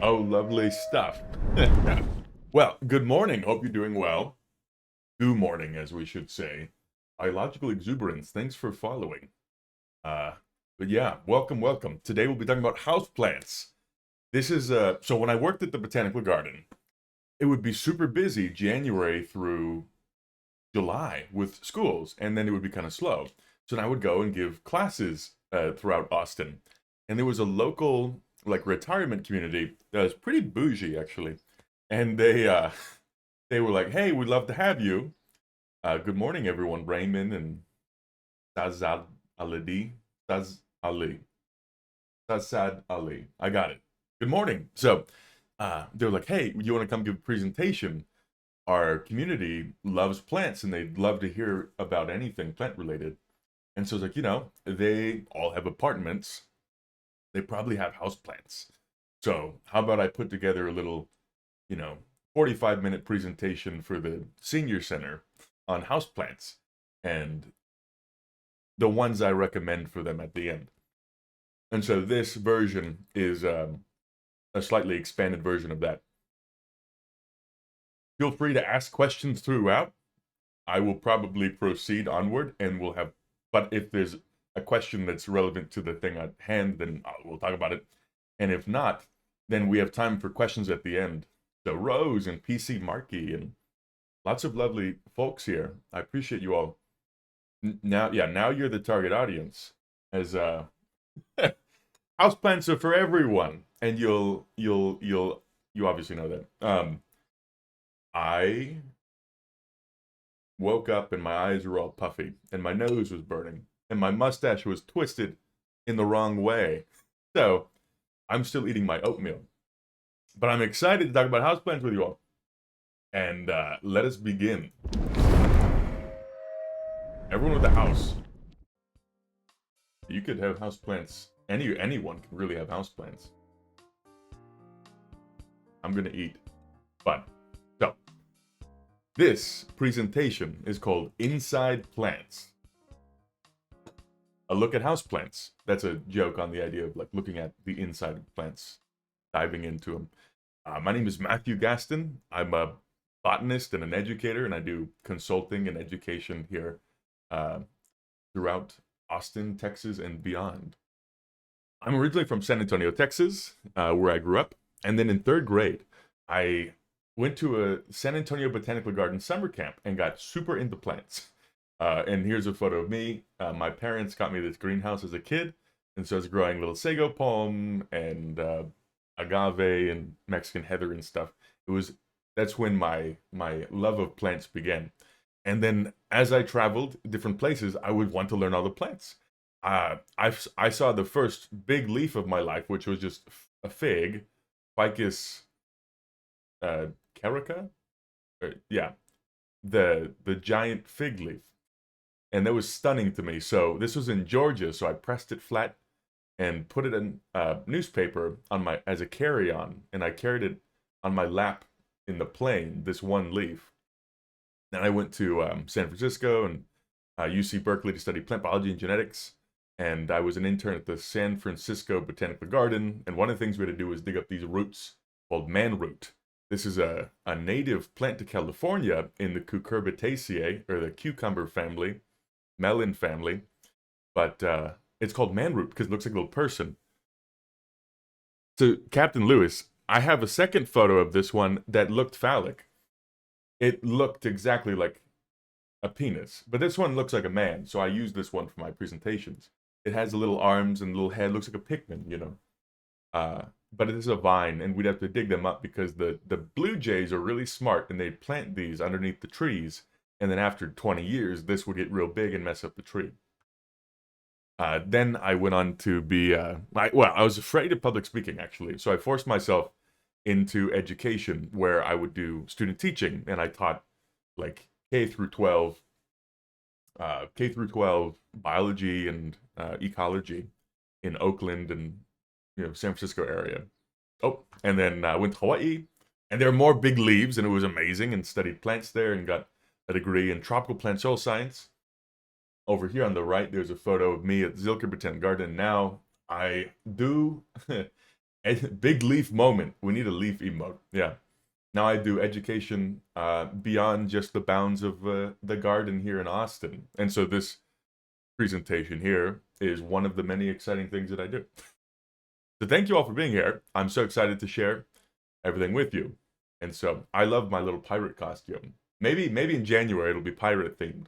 Oh, lovely stuff. Well, good morning. Hope you're doing well. Good morning, as we should say. Biological exuberance. Thanks for following. Uh, but yeah, welcome. Today we'll be talking about houseplants. This is so when I worked at the botanical garden, it would be super busy January through July with schools, and then it would be kind of slow. So then I would go and give classes throughout Austin, and there was a local like retirement community that was pretty bougie actually, and they were like, "Hey, we'd love to have you. Good morning, everyone. Raymond and Sazad Ali, Saz Ali, Sazad Ali. I got it. Good morning." So they were like, "Hey, you want to come give a presentation? Our community loves plants and they'd love to hear about anything plant related." And so it's like, they all have apartments. They probably have house plants. So how about I put together a little, you know, 45-minute presentation for the senior center on house plants and the ones I recommend for them at the end. And so this version is a slightly expanded version of that. Feel free to ask questions throughout. I will probably proceed onward and we'll have, but if there's a question that's relevant to the thing at hand, then we'll talk about it. And if not, then we have time for questions at the end. So Rose and PC Markey and lots of lovely folks here. I appreciate you all. Now, yeah, now you're the target audience. As houseplants are for everyone, and you obviously know that. I woke up and my eyes were all puffy, and my nose was burning, and my mustache was twisted in the wrong way. So I'm still eating my oatmeal, but I'm excited to talk about houseplants with you all. And let us begin. Everyone with a house, you could have houseplants. Anyone can really have houseplants. I'm gonna eat, but so this presentation is called Inside Plants. A look at houseplants. That's a joke on the idea of like looking at the inside of plants, diving into them. My name is Matthew Gaston. I'm a botanist and an educator, and I do consulting and education here uh, throughout Austin, Texas, and beyond. I'm originally from San Antonio, Texas, where I grew up. And then in third grade, I went to a San Antonio Botanical Garden summer camp and got super into plants. And here's a photo of me. My parents got me this greenhouse as a kid. And so I was growing little sago palm and agave and Mexican heather and stuff. That's when my love of plants began. And then as I traveled different places, I would want to learn all the plants. I saw the first big leaf of my life, which was just a fig, Ficus carica. Yeah, the giant fig leaf, and that was stunning to me. So this was in Georgia, so I pressed it flat and put it in newspaper on my as a carry-on, and I carried it on my lap in the plane. This one leaf. Then I went to San Francisco and UC Berkeley to study plant biology and genetics. And I was an intern at the San Francisco Botanical Garden. And one of the things we had to do was dig up these roots called manroot. This is a native plant to California in the Cucurbitaceae, or the cucumber family, melon family. But it's called manroot because it looks like a little person. So, Captain Lewis, I have a second photo of this one that looked phallic. It looked exactly like a penis, but this one looks like a man, so I use this one for my presentations. It has the little arms and little head, looks like a Pikmin. Uh, but it is a vine, and we'd have to dig them up because the blue jays are really smart, and they plant these underneath the trees, and then after 20 years, this would get real big and mess up the tree. Then I went on to be, I was afraid of public speaking actually, so I forced myself into education where I would do student teaching, and I taught like K through 12 biology and ecology in Oakland and San Francisco area. Oh, and then I went to Hawaii, and there are more big leaves, and it was amazing. And studied plants there, and got a degree in tropical plant soil science. Over here on the right, there's a photo of me at Zilker Botanic Garden. Now I do Big leaf moment. We need a leaf emote. Yeah. Now I do education beyond just the bounds of the garden here in Austin. And so this presentation here is one of the many exciting things that I do. So thank you all for being here. I'm so excited to share everything with you. And so I love my little pirate costume. Maybe in January it'll be pirate themed.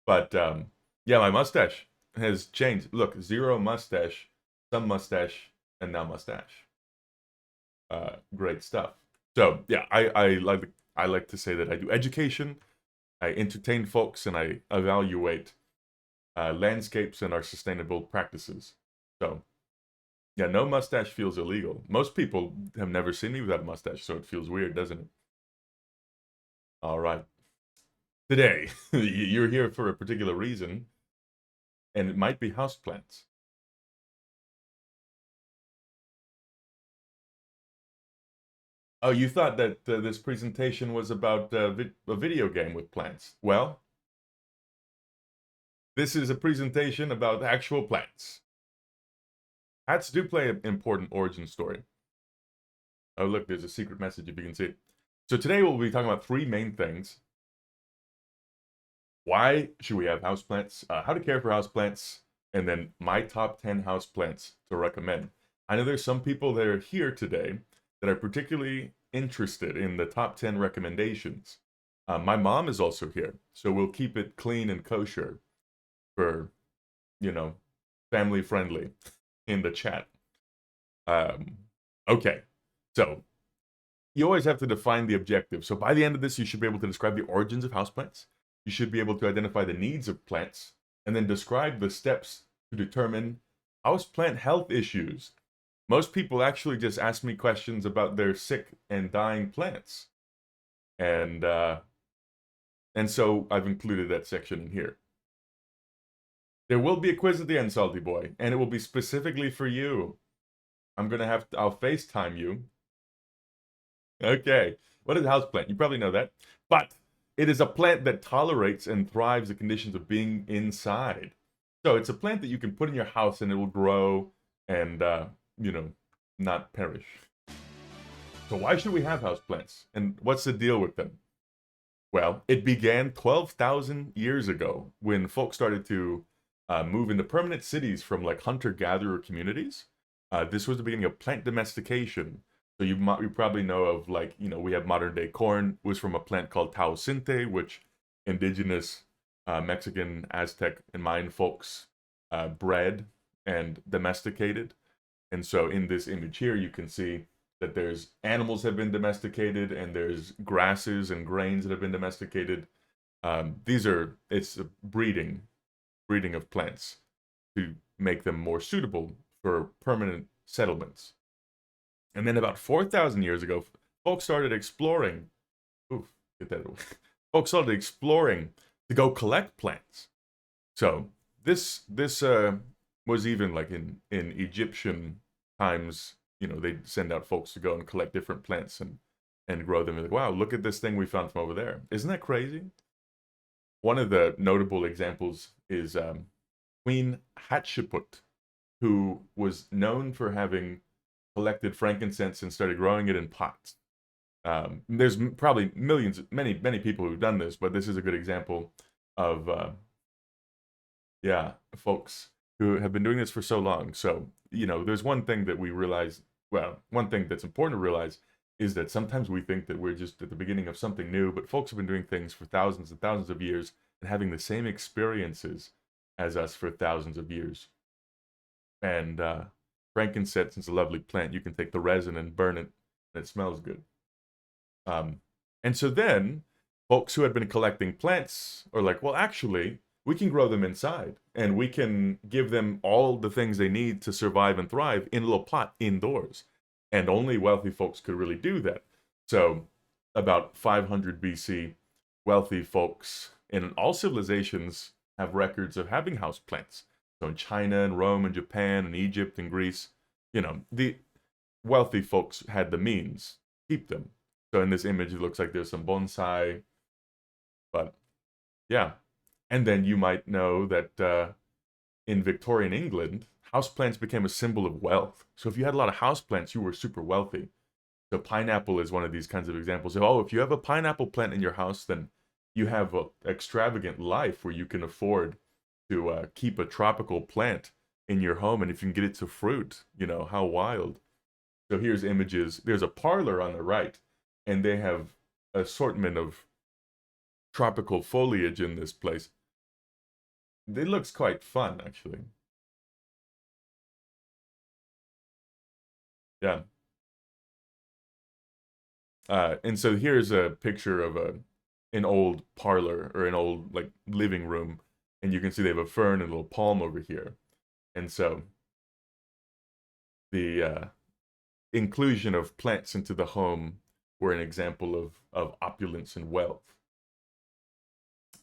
But yeah, my mustache has changed. Look, zero mustache, some mustache, and now mustache. Great stuff. So yeah, I like to say that I do education, I entertain folks, and I evaluate landscapes and our sustainable practices. So yeah, no mustache feels illegal. Most people have never seen me without a mustache, so it feels weird, doesn't it? All right. Today, you're here for a particular reason, and it might be houseplants. Oh, you thought that this presentation was about a video game with plants. Well, this is a presentation about actual plants. Hats do play an important origin story. Oh, look, there's a secret message if you can see it. So today we'll be talking about three main things. Why should we have houseplants? How to care for houseplants, and then my top 10 houseplants to recommend. I know there's some people that are here today that are particularly interested in the top 10 recommendations. My mom is also here, so we'll keep it clean and kosher for, you know, family friendly in the chat. Okay, so you always have to define the objective. So by the end of this, you should be able to describe the origins of houseplants. You should be able to identify the needs of plants and then describe the steps to determine houseplant health issues. Most people actually just ask me questions about their sick and dying plants. And so I've included that section in here. There will be a quiz at the end, Salty Boy, and it will be specifically for you. I'll FaceTime you. Okay. What is a houseplant? You probably know that. But it is a plant that tolerates and thrives the conditions of being inside. So it's a plant that you can put in your house and it will grow and, not perish. So why should we have houseplants? And what's the deal with them? Well, it began 12,000 years ago when folks started to move into permanent cities from like hunter-gatherer communities. This was the beginning of plant domestication. So you probably know of we have modern day corn was from a plant called tausinte, which indigenous Mexican, Aztec, and Mayan folks bred and domesticated. And so in this image here, you can see that there's animals have been domesticated and there's grasses and grains that have been domesticated. It's a breeding of plants to make them more suitable for permanent settlements. And then about 4,000 years ago, folks started exploring. Oof, get that away. Folks started exploring to go collect plants. So this was even like in Egyptian times. They'd send out folks to go and collect different plants and grow them. Like, wow, look at this thing we found from over there. Isn't that crazy? One of the notable examples is Queen Hatshepsut, who was known for having collected frankincense and started growing it in pots. There's probably many people who've done this, but this is a good example of, folks who have been doing this for so long. So, there's one thing that we realize, one thing that's important to realize is that sometimes we think that we're just at the beginning of something new, but folks have been doing things for thousands and thousands of years and having the same experiences as us for thousands of years. And frankincense is a lovely plant. You can take the resin and burn it, and it smells good. And so then, folks who had been collecting plants are like, well, actually, we can grow them inside, and we can give them all the things they need to survive and thrive in a little pot indoors. And only wealthy folks could really do that. So, about 500 BC, wealthy folks in all civilizations have records of having houseplants. So in China and Rome and Japan and Egypt and Greece, the wealthy folks had the means to keep them. So in this image, it looks like there's some bonsai, but yeah. And then you might know that in Victorian England, houseplants became a symbol of wealth. So if you had a lot of houseplants, you were super wealthy. So pineapple is one of these kinds of examples. Oh, if you have a pineapple plant in your house, then you have an extravagant life where you can afford to keep a tropical plant in your home, and if you can get it to fruit, how wild. So here's images. There's a parlor on the right, and they have assortment of tropical foliage in this place. It looks quite fun, actually. Yeah. And so here's a picture of an old parlor or an old like living room, and you can see they have a fern and a little palm over here. And so the inclusion of plants into the home were an example of opulence and wealth.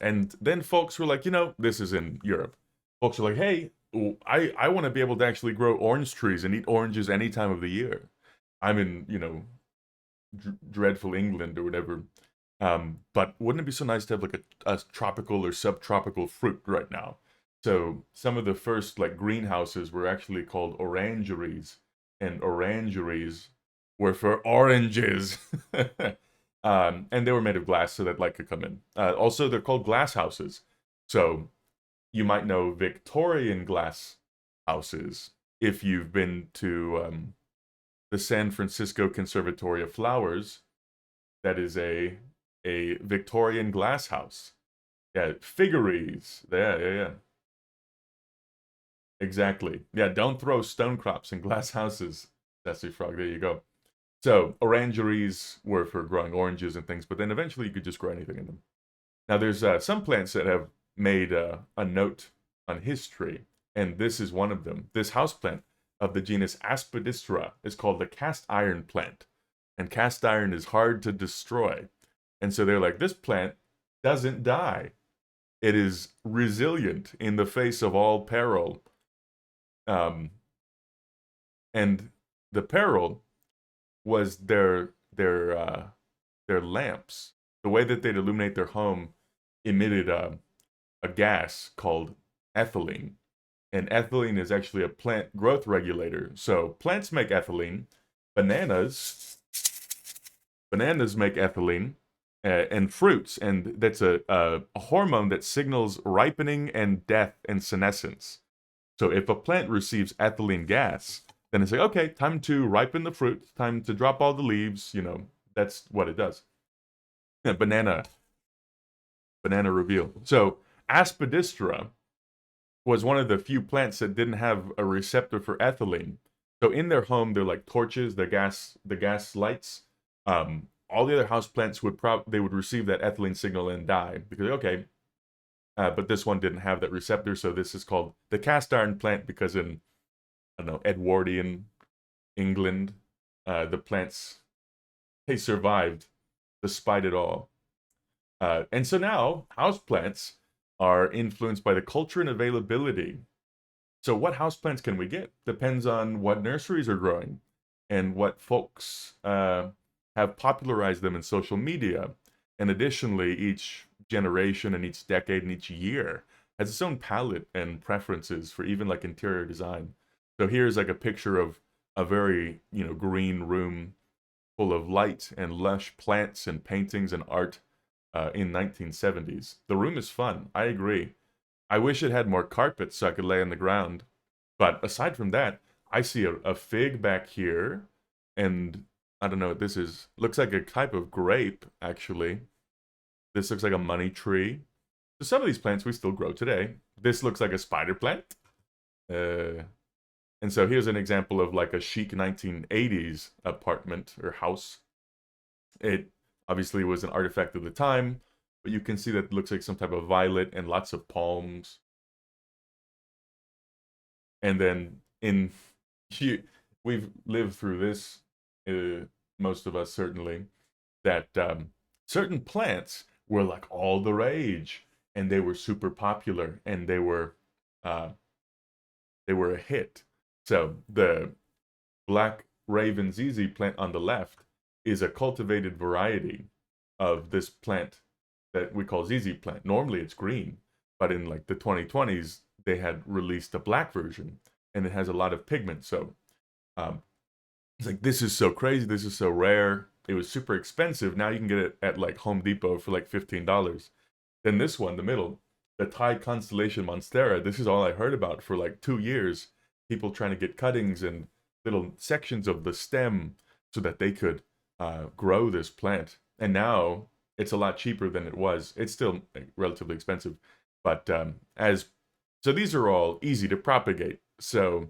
And then folks were like, this is in Europe. Folks are like, hey, I want to be able to actually grow orange trees and eat oranges any time of the year. I'm in, dreadful England or whatever. But wouldn't it be so nice to have like a tropical or subtropical fruit right now? So some of the first like greenhouses were actually called orangeries, and orangeries were for oranges. And they were made of glass so that light could come in. Also, they're called glass houses. So you might know Victorian glass houses if you've been to the San Francisco Conservatory of Flowers. That is a Victorian glass house. Yeah, figgeries. Yeah. Exactly. Yeah, don't throw stone crops in glass houses. That's the frog. There you go. So orangeries were for growing oranges and things, but then eventually you could just grow anything in them. Now there's some plants that have made a note on history, and this is one of them. This houseplant of the genus Aspidistra is called the cast iron plant, and cast iron is hard to destroy. And so they're like, this plant doesn't die. It is resilient in the face of all peril. And the peril was their lamps. The way that they'd illuminate their home emitted a gas called ethylene. And ethylene is actually a plant growth regulator. So plants make ethylene. Bananas make ethylene, and fruits. And that's a hormone that signals ripening and death and senescence. So if a plant receives ethylene gas, then it's like, okay, time to ripen the fruit, time to drop all the leaves, that's what it does. Yeah, banana reveal. So Aspidistra was one of the few plants that didn't have a receptor for ethylene. So in their home, they're like torches, the gas lights. All the other house plants would receive that ethylene signal and die because okay, but this one didn't have that receptor, so this is called the cast iron plant because in I don't know Edwardian England, the plants they survived despite it all. And so now houseplants are influenced by the culture and availability. So what houseplants can we get? Depends on what nurseries are growing and what folks have popularized them in social media. And additionally, each generation and each decade and each year has its own palette and preferences for even like interior design. So here's like a picture of a very, green room full of light and lush plants and paintings and art in 1970s. The room is fun. I agree. I wish it had more carpets so I could lay on the ground. But aside from that, I see a fig back here, and I don't know what this is. Looks like a type of grape, actually. This looks like a money tree. So some of these plants we still grow today. This looks like a spider plant. And so here's an example of like a chic 1980s apartment or house. It obviously was an artifact of the time, but you can see that it looks like some type of violet and lots of palms. And then we've lived through this, most of us certainly, that certain plants were like all the rage, and they were super popular, and they were a hit. So the Black Raven ZZ plant on the left is a cultivated variety of this plant that we call ZZ plant. Normally it's green, but in like the 2020s, they had released a black version, and it has a lot of pigment. So um, it's like, this is so crazy. This is so rare. It was super expensive. Now you can get it at like Home Depot for like $15. Then this one, the middle, the Thai constellation Monstera. This is all I heard about for like 2 years. People trying to get cuttings and little sections of the stem so that they could grow this plant. And now it's a lot cheaper than it was. It's still relatively expensive, but as so these are all easy to propagate. So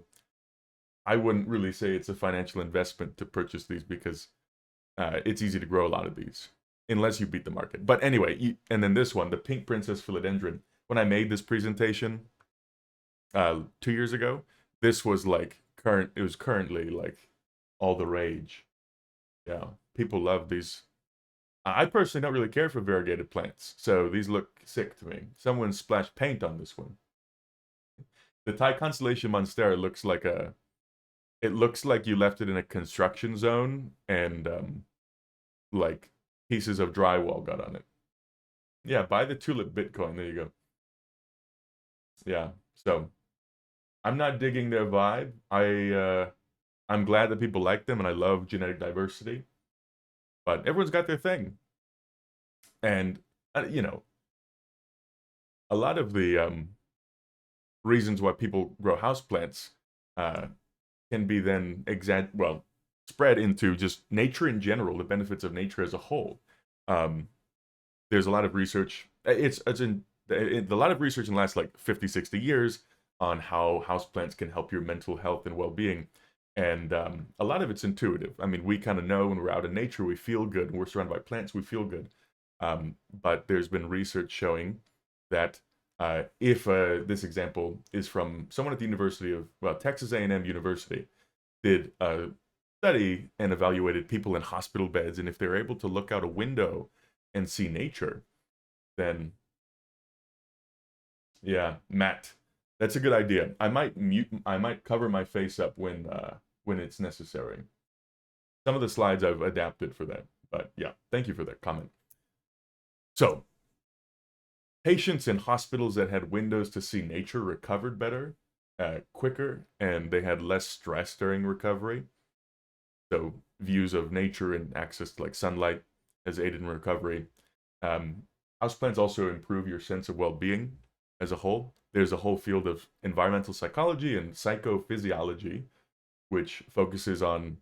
I wouldn't really say it's a financial investment to purchase these because it's easy to grow a lot of these unless you beat the market. But anyway, and then this one, the Pink Princess Philodendron. When I made this presentation 2 years ago, this was like current. It was currently like all the rage. Yeah, people love these. I personally don't really care for variegated plants, so these look sick to me. Someone splashed paint on this one. The Thai constellation Monstera looks like a. It looks like you left it in a construction zone and like pieces of drywall got on it. Yeah, buy the tulip Bitcoin. There you go. Yeah. So I'm not digging their vibe. I'm glad that people like them and I love genetic diversity. But everyone's got their thing. And you know, a lot of the reasons why people grow houseplants can be then spread into just nature in general, the benefits of nature as a whole. There's a lot of research. A lot of research in the last like 50, 60 years on how houseplants can help your mental health and well-being. And a lot of it's intuitive. I mean, we kind of know when we're out in nature, we feel good. When we're surrounded by plants, we feel good. But there's been research showing that if this example is from someone at the University of, Texas A&M University, did a study and evaluated people in hospital beds, and if they're able to look out a window and see nature, then yeah, Matt, that's a good idea. I might cover my face up when it's necessary. Some of the slides I've adapted for that, but yeah, thank you for that comment. So, patients in hospitals that had windows to see nature recovered better, quicker, and they had less stress during recovery. So views of nature and access to like sunlight has aided in recovery. Houseplants also improve your sense of well-being as a whole. There's a whole field of environmental psychology and psychophysiology, which focuses on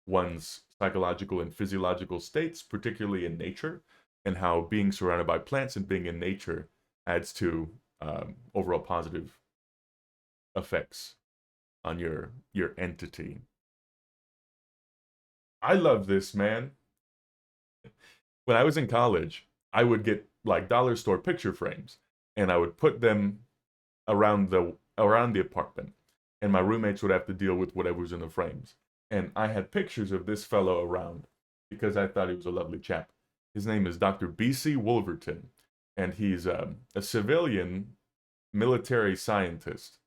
one's psychological and physiological states, particularly in nature, and how being surrounded by plants and being in nature adds to overall positive effects on your entity. I love this, man. When I was in college, I would get like dollar store picture frames, and I would put them around the apartment, and my roommates would have to deal with whatever was in the frames. And I had pictures of this fellow around because I thought he was a lovely chap. His name is Dr. B.C. Wolverton, and he's a civilian military scientist.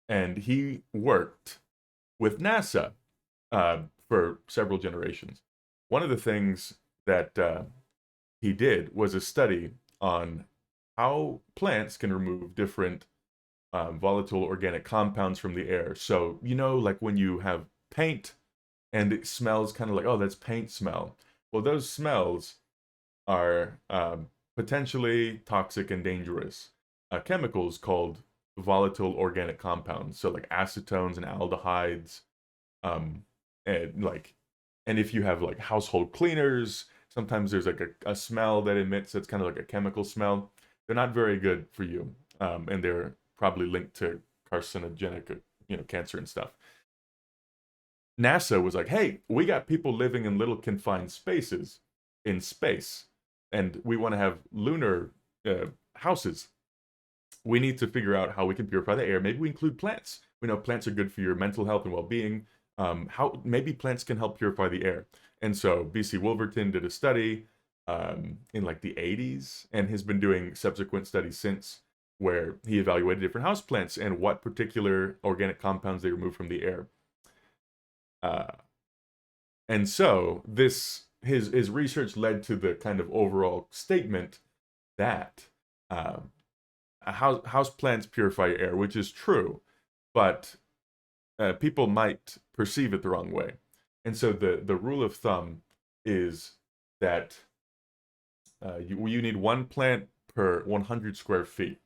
And he worked with NASA for several generations. One of the things that he did was a study on how plants can remove different volatile organic compounds from the air. So, like when you have paint and it smells kind of like, oh, that's paint smell. Well, those smells are potentially toxic and dangerous chemicals called volatile organic compounds. So, like acetones and aldehydes, and if you have like household cleaners, sometimes there's like a smell that emits that's kind of like a chemical smell. They're not very good for you, and they're probably linked to carcinogenic, cancer and stuff. NASA was like, hey, we got people living in little confined spaces in space, and we want to have lunar houses. We need to figure out how we can purify the air. Maybe we include plants. We know plants are good for your mental health and well-being. How maybe plants can help purify the air. And so B.C. Wolverton did a study in like the 80s and has been doing subsequent studies since where he evaluated different houseplants and what particular organic compounds they remove from the air. And so his research led to the kind of overall statement that house plants purify air, which is true, but people might perceive it the wrong way. And so the rule of thumb is that you need one plant per 100 square feet.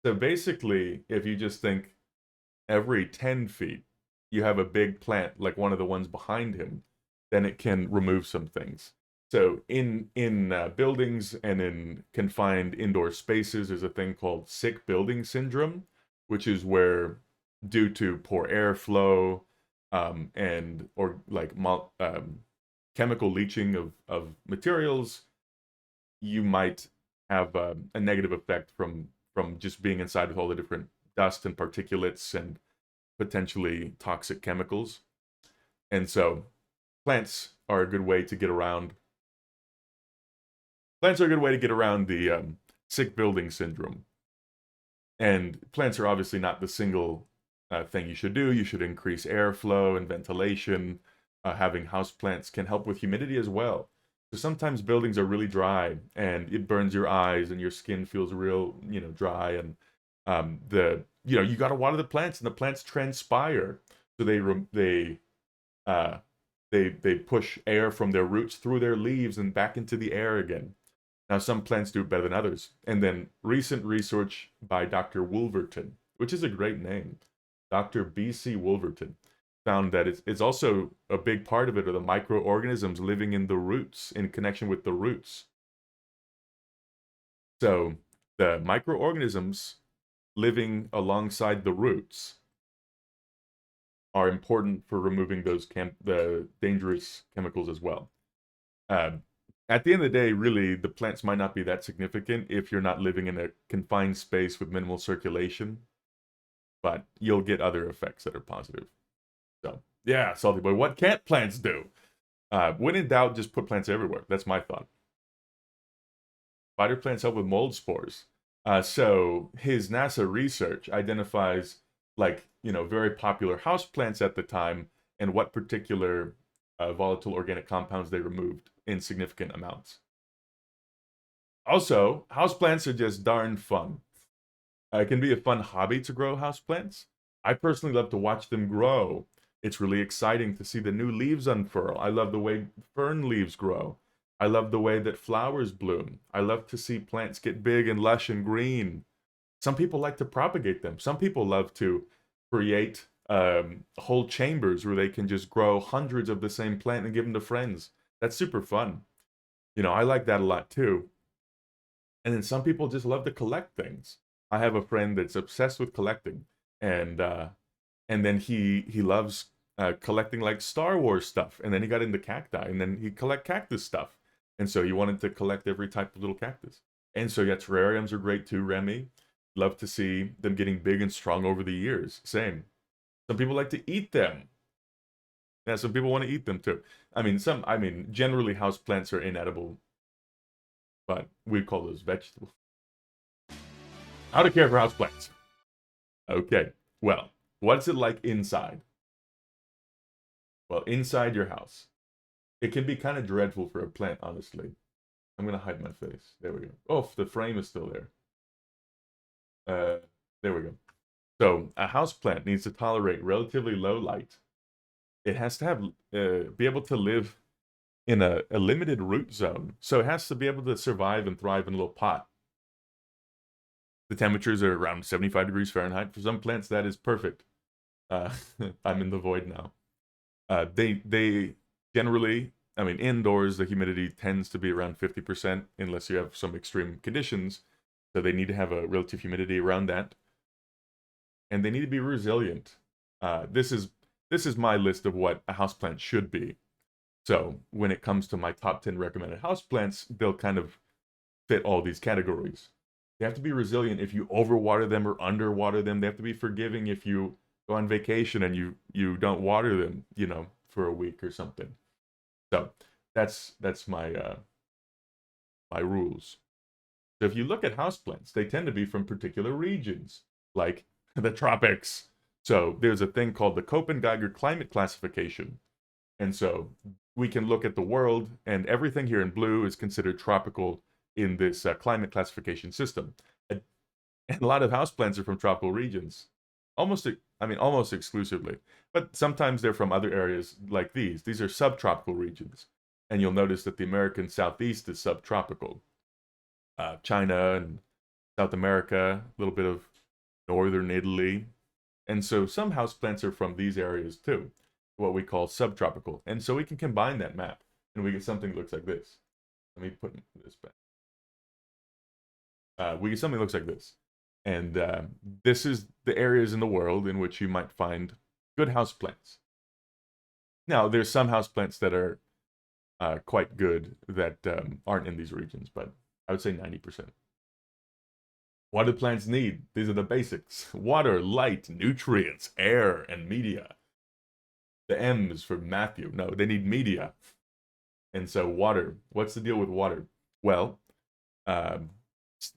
So basically, if you just think every 10 feet, you have a big plant like one of the ones behind him, then it can remove some things. So in buildings and in confined indoor spaces, there's a thing called sick building syndrome, which is where, due to poor airflow, and or like chemical leaching of materials, you might have a negative effect from just being inside with all the different dust and particulates and potentially toxic chemicals. And so plants are a good way to get around. Plants are a good way to get around the sick building syndrome. And plants are obviously not the single thing you should do. You should increase airflow and ventilation. Having houseplants can help with humidity as well. So sometimes buildings are really dry and it burns your eyes and your skin feels real, dry. And you got to water the plants, and the plants transpire. So they push air from their roots through their leaves and back into the air again. Now, some plants do it better than others. And then recent research by Dr. Wolverton, which is a great name, Dr. B.C. Wolverton, found that it's also a big part of it are the microorganisms living in the roots, in connection with the roots. So the microorganisms living alongside the roots are important for removing those the dangerous chemicals as well. At the end of the day, really, the plants might not be that significant if you're not living in a confined space with minimal circulation, but you'll get other effects that are positive. So, yeah, Salty Boy, what can't plants do? When in doubt, just put plants everywhere. That's my thought. Spider plants help with mold spores. So his NASA research identifies very popular house plants at the time and what particular volatile organic compounds they removed in significant amounts. Also, houseplants are just darn fun. It can be a fun hobby to grow houseplants. I personally love to watch them grow. It's really exciting to see the new leaves unfurl. I love the way fern leaves grow. I love the way that flowers bloom. I love to see plants get big and lush and green. Some people like to propagate them. Some people love to create whole chambers where they can just grow hundreds of the same plant and give them to friends. That's super fun. I like that a lot too. And then some people just love to collect things. I have a friend that's obsessed with collecting, and then he loves collecting like Star Wars stuff. And then he got into cacti, and then he collect cactus stuff. And so he wanted to collect every type of little cactus. And so yeah, terrariums are great too, Remy. Love to see them getting big and strong over the years. Same. Some people like to eat them. Yeah, some people want to eat them too. Generally houseplants are inedible, but we call those vegetables. How to care for houseplants. Okay, well, what's it like inside? Well, inside your house. It can be kind of dreadful for a plant, honestly. I'm going to hide my face. There we go. Oh, the frame is still there. There we go. So, a houseplant needs to tolerate relatively low light. It has to have be able to live in a limited root zone. So it has to be able to survive and thrive in a little pot. The temperatures are around 75 degrees Fahrenheit. For some plants, that is perfect. I'm in the void now. They generally, indoors, the humidity tends to be around 50% unless you have some extreme conditions. So they need to have a relative humidity around that. And they need to be resilient. This is my list of what a houseplant should be. So when it comes to my top 10 recommended houseplants, they'll kind of fit all these categories. They have to be resilient if you overwater them or underwater them. They have to be forgiving if you go on vacation and you don't water them, for a week or something. So that's my my rules. So if you look at houseplants, they tend to be from particular regions, like the tropics. So there's a thing called the Köppen-Geiger climate classification. And so we can look at the world, and everything here in blue is considered tropical in this climate classification system. And a lot of houseplants are from tropical regions. Almost exclusively. But sometimes they're from other areas like these. These are subtropical regions. And you'll notice that the American Southeast is subtropical. China and South America, a little bit of northern Italy. And so some houseplants are from these areas too, what we call subtropical. And so we can combine that map and we get something that looks like this. Let me put this back. We get something that looks like this. And this is the areas in the world in which you might find good houseplants. Now, there's some houseplants that are quite good that aren't in these regions, but I would say 90%. What do plants need? These are the basics. Water, light, nutrients, air, and media. The M is for Matthew. No, they need media. And so water. What's the deal with water? Well,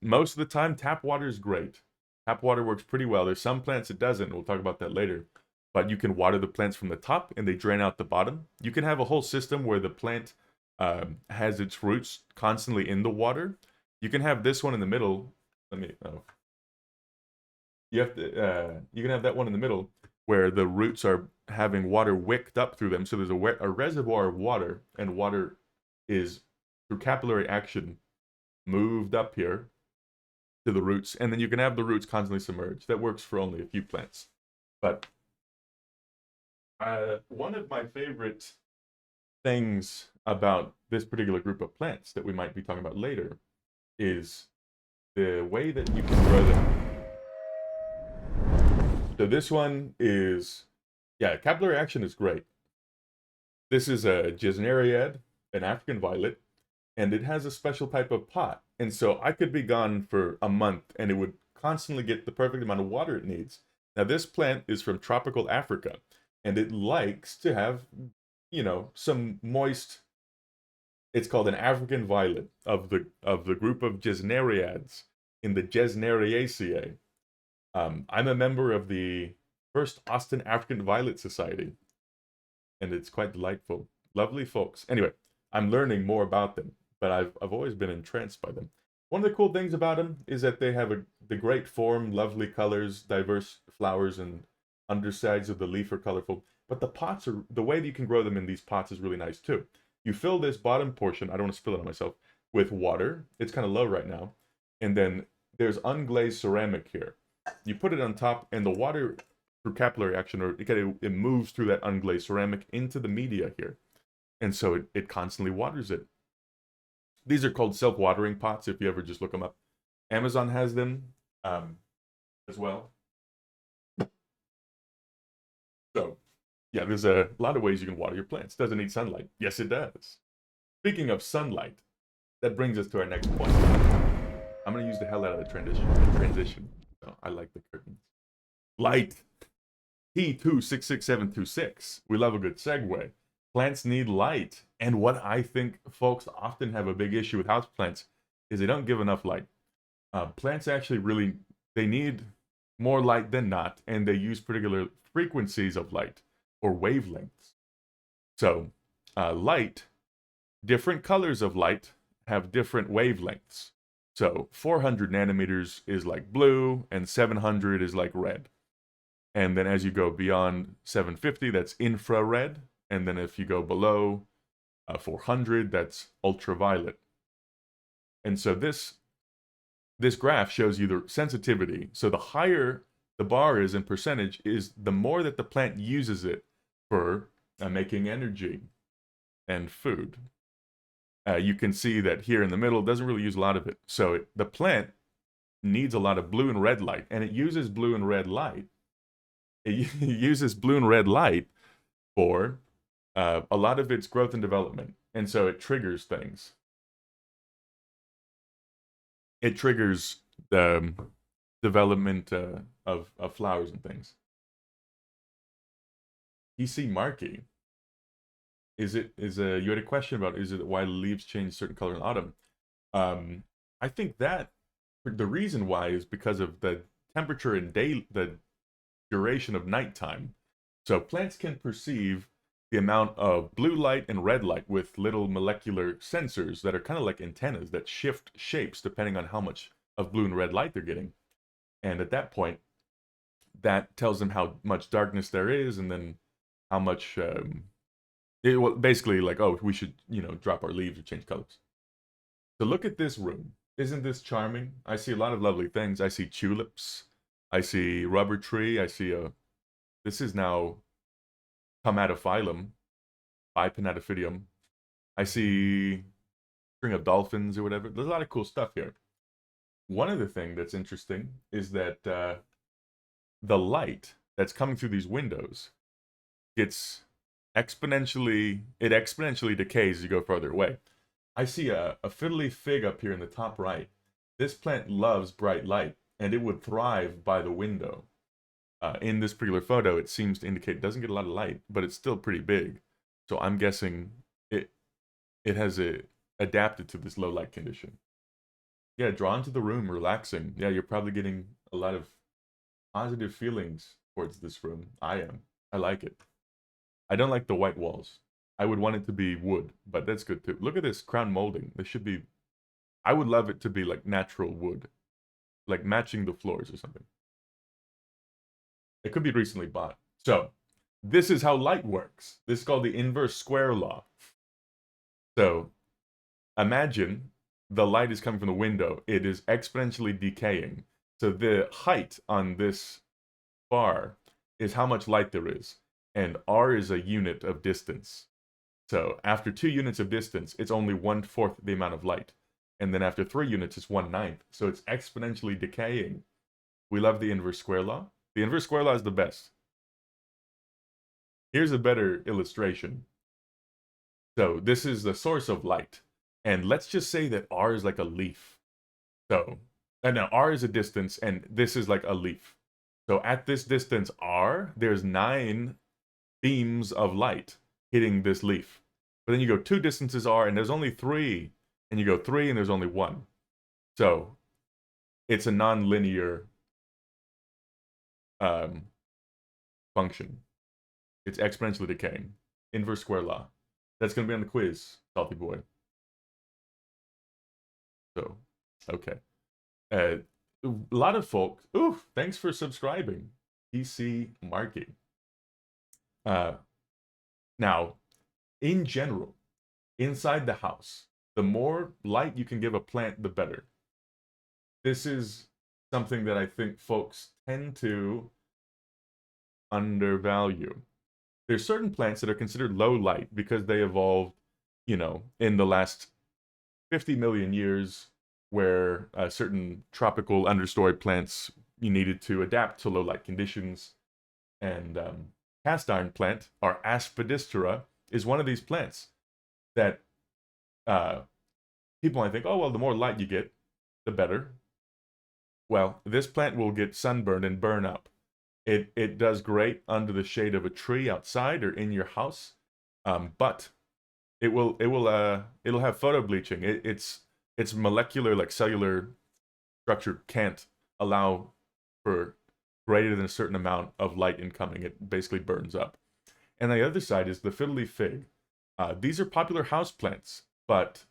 most of the time, tap water is great. Tap water works pretty well. There's some plants it doesn't. We'll talk about that later. But you can water the plants from the top and they drain out the bottom. You can have a whole system where the plant has its roots constantly in the water. You can have this one in the middle. You can have that one in the middle where the roots are having water wicked up through them. So there's a reservoir of water, and water is, through capillary action, moved up here to the roots, and then you can have the roots constantly submerged. That works for only a few plants. But one of my favorite things about this particular group of plants that we might be talking about later is the way that you can grow them. So this one is, capillary action is great. This is a Gesneriad, an African violet, and it has a special type of pot. And so I could be gone for a month and it would constantly get the perfect amount of water it needs. Now this plant is from tropical Africa and it likes to have, some moist. It's called an African violet of the group of Gesneriads in the Gesneriaceae. I'm a member of the first Austin African Violet Society, and it's quite delightful. Lovely folks. Anyway, I'm learning more about them, but I've always been entranced by them. One of the cool things about them is that they have the great form, lovely colors, diverse flowers, and undersides of the leaf are colorful. But the way that you can grow them in these pots is really nice too. You fill this bottom portion, I don't want to spill it on myself, with water. It's kind of low right now. And then there's unglazed ceramic here. You put it on top, and the water, through capillary action, it moves through that unglazed ceramic into the media here. And so it constantly waters it. These are called self-watering pots, if you ever just look them up. Amazon has them as well. So, there's a lot of ways you can water your plants. Does it need sunlight? Yes, it does. Speaking of sunlight, that brings us to our next point. I'm going to use the hell out of the transition. I like the curtains. Light. T266726. We love a good segue. Plants need light. And what I think folks often have a big issue with houseplants is they don't give enough light. Plants actually they need more light than not, and they use particular frequencies of light or wavelengths. So light, different colors of light have different wavelengths. So 400 nanometers is like blue, and 700 is like red. And then as you go beyond 750, that's infrared. And then if you go below 400, that's ultraviolet. And so this graph shows you the sensitivity. So the higher the bar is in percentage, is the more that the plant uses it for making energy and food. You can see that here in the middle, it doesn't really use a lot of it. So the plant needs a lot of blue and red light, and it uses blue and red light. It uses blue and red light for a lot of its growth and development. And so it triggers things. It triggers the development of flowers and things. PC Markey. You had a question about, is it why leaves change certain color in autumn? I think that the reason why is because of the temperature and the duration of nighttime. So plants can perceive the amount of blue light and red light with little molecular sensors that are kind of like antennas that shift shapes depending on how much of blue and red light they're getting. And at that point, that tells them how much darkness there is, and then how much well, basically like, oh, we should, drop our leaves or change colors. So look at this room. Isn't this charming? I see a lot of lovely things. I see tulips. I see rubber tree. I see this is now Tomatophyllum, Bipinatophydium. I see string of dolphins or whatever. There's a lot of cool stuff here. One of the things that's interesting is that the light that's coming through these windows gets exponentially decays as you go farther away. I see a fiddly fig up here in the top right. This plant loves bright light, and it would thrive by the window. In this particular photo, it seems to indicate it doesn't get a lot of light, but it's still pretty big. So I'm guessing it has adapted to this low light condition. Yeah, drawn to the room, relaxing. Yeah, you're probably getting a lot of positive feelings towards this room. I am. I like it. I don't like the white walls. I would want it to be wood, but that's good too. Look at this crown molding. This should be, I would love it to be like natural wood, like matching the floors or something. It could be recently bought. So this is how light works. This is called the inverse square law. So imagine the light is coming from the window. It is exponentially decaying. So the height on this bar is how much light there is. And R is a unit of distance. So after 2 units of distance, it's only 1/4 the amount of light. And then after 3 units, it's 1/9. So it's exponentially decaying. We love the inverse square law. The inverse square law is the best. Here's a better illustration. So this is the source of light. And let's just say that R is like a leaf. So, and now R is a distance, and this is like a leaf. So at this distance R, there's 9 beams of light hitting this leaf. But then you go 2 distances R, and there's only 3. And you go 3, and there's only 1. So it's a non-linear function. It's exponentially decaying. Inverse square law. That's going to be on the quiz, Salty Boy. So, okay. A lot of folks. Ooh, thanks for subscribing. PC Marky. Now, in general, inside the house, the more light you can give a plant, the better. This is something that I think folks tend to undervalue. There's certain plants that are considered low light because they evolved, in the last 50 million years, where certain tropical understory plants you needed to adapt to low light conditions. And cast iron plant, or Aspidistra, is one of these plants that people might think, oh, well, the more light you get, the better. Well, this plant will get sunburned and burn up. It does great under the shade of a tree outside or in your house, but it'll have photo bleaching. Its molecular, like cellular structure, can't allow for greater than a certain amount of light incoming. It basically burns up. And the other side is the fiddly fig. These are popular house plants, but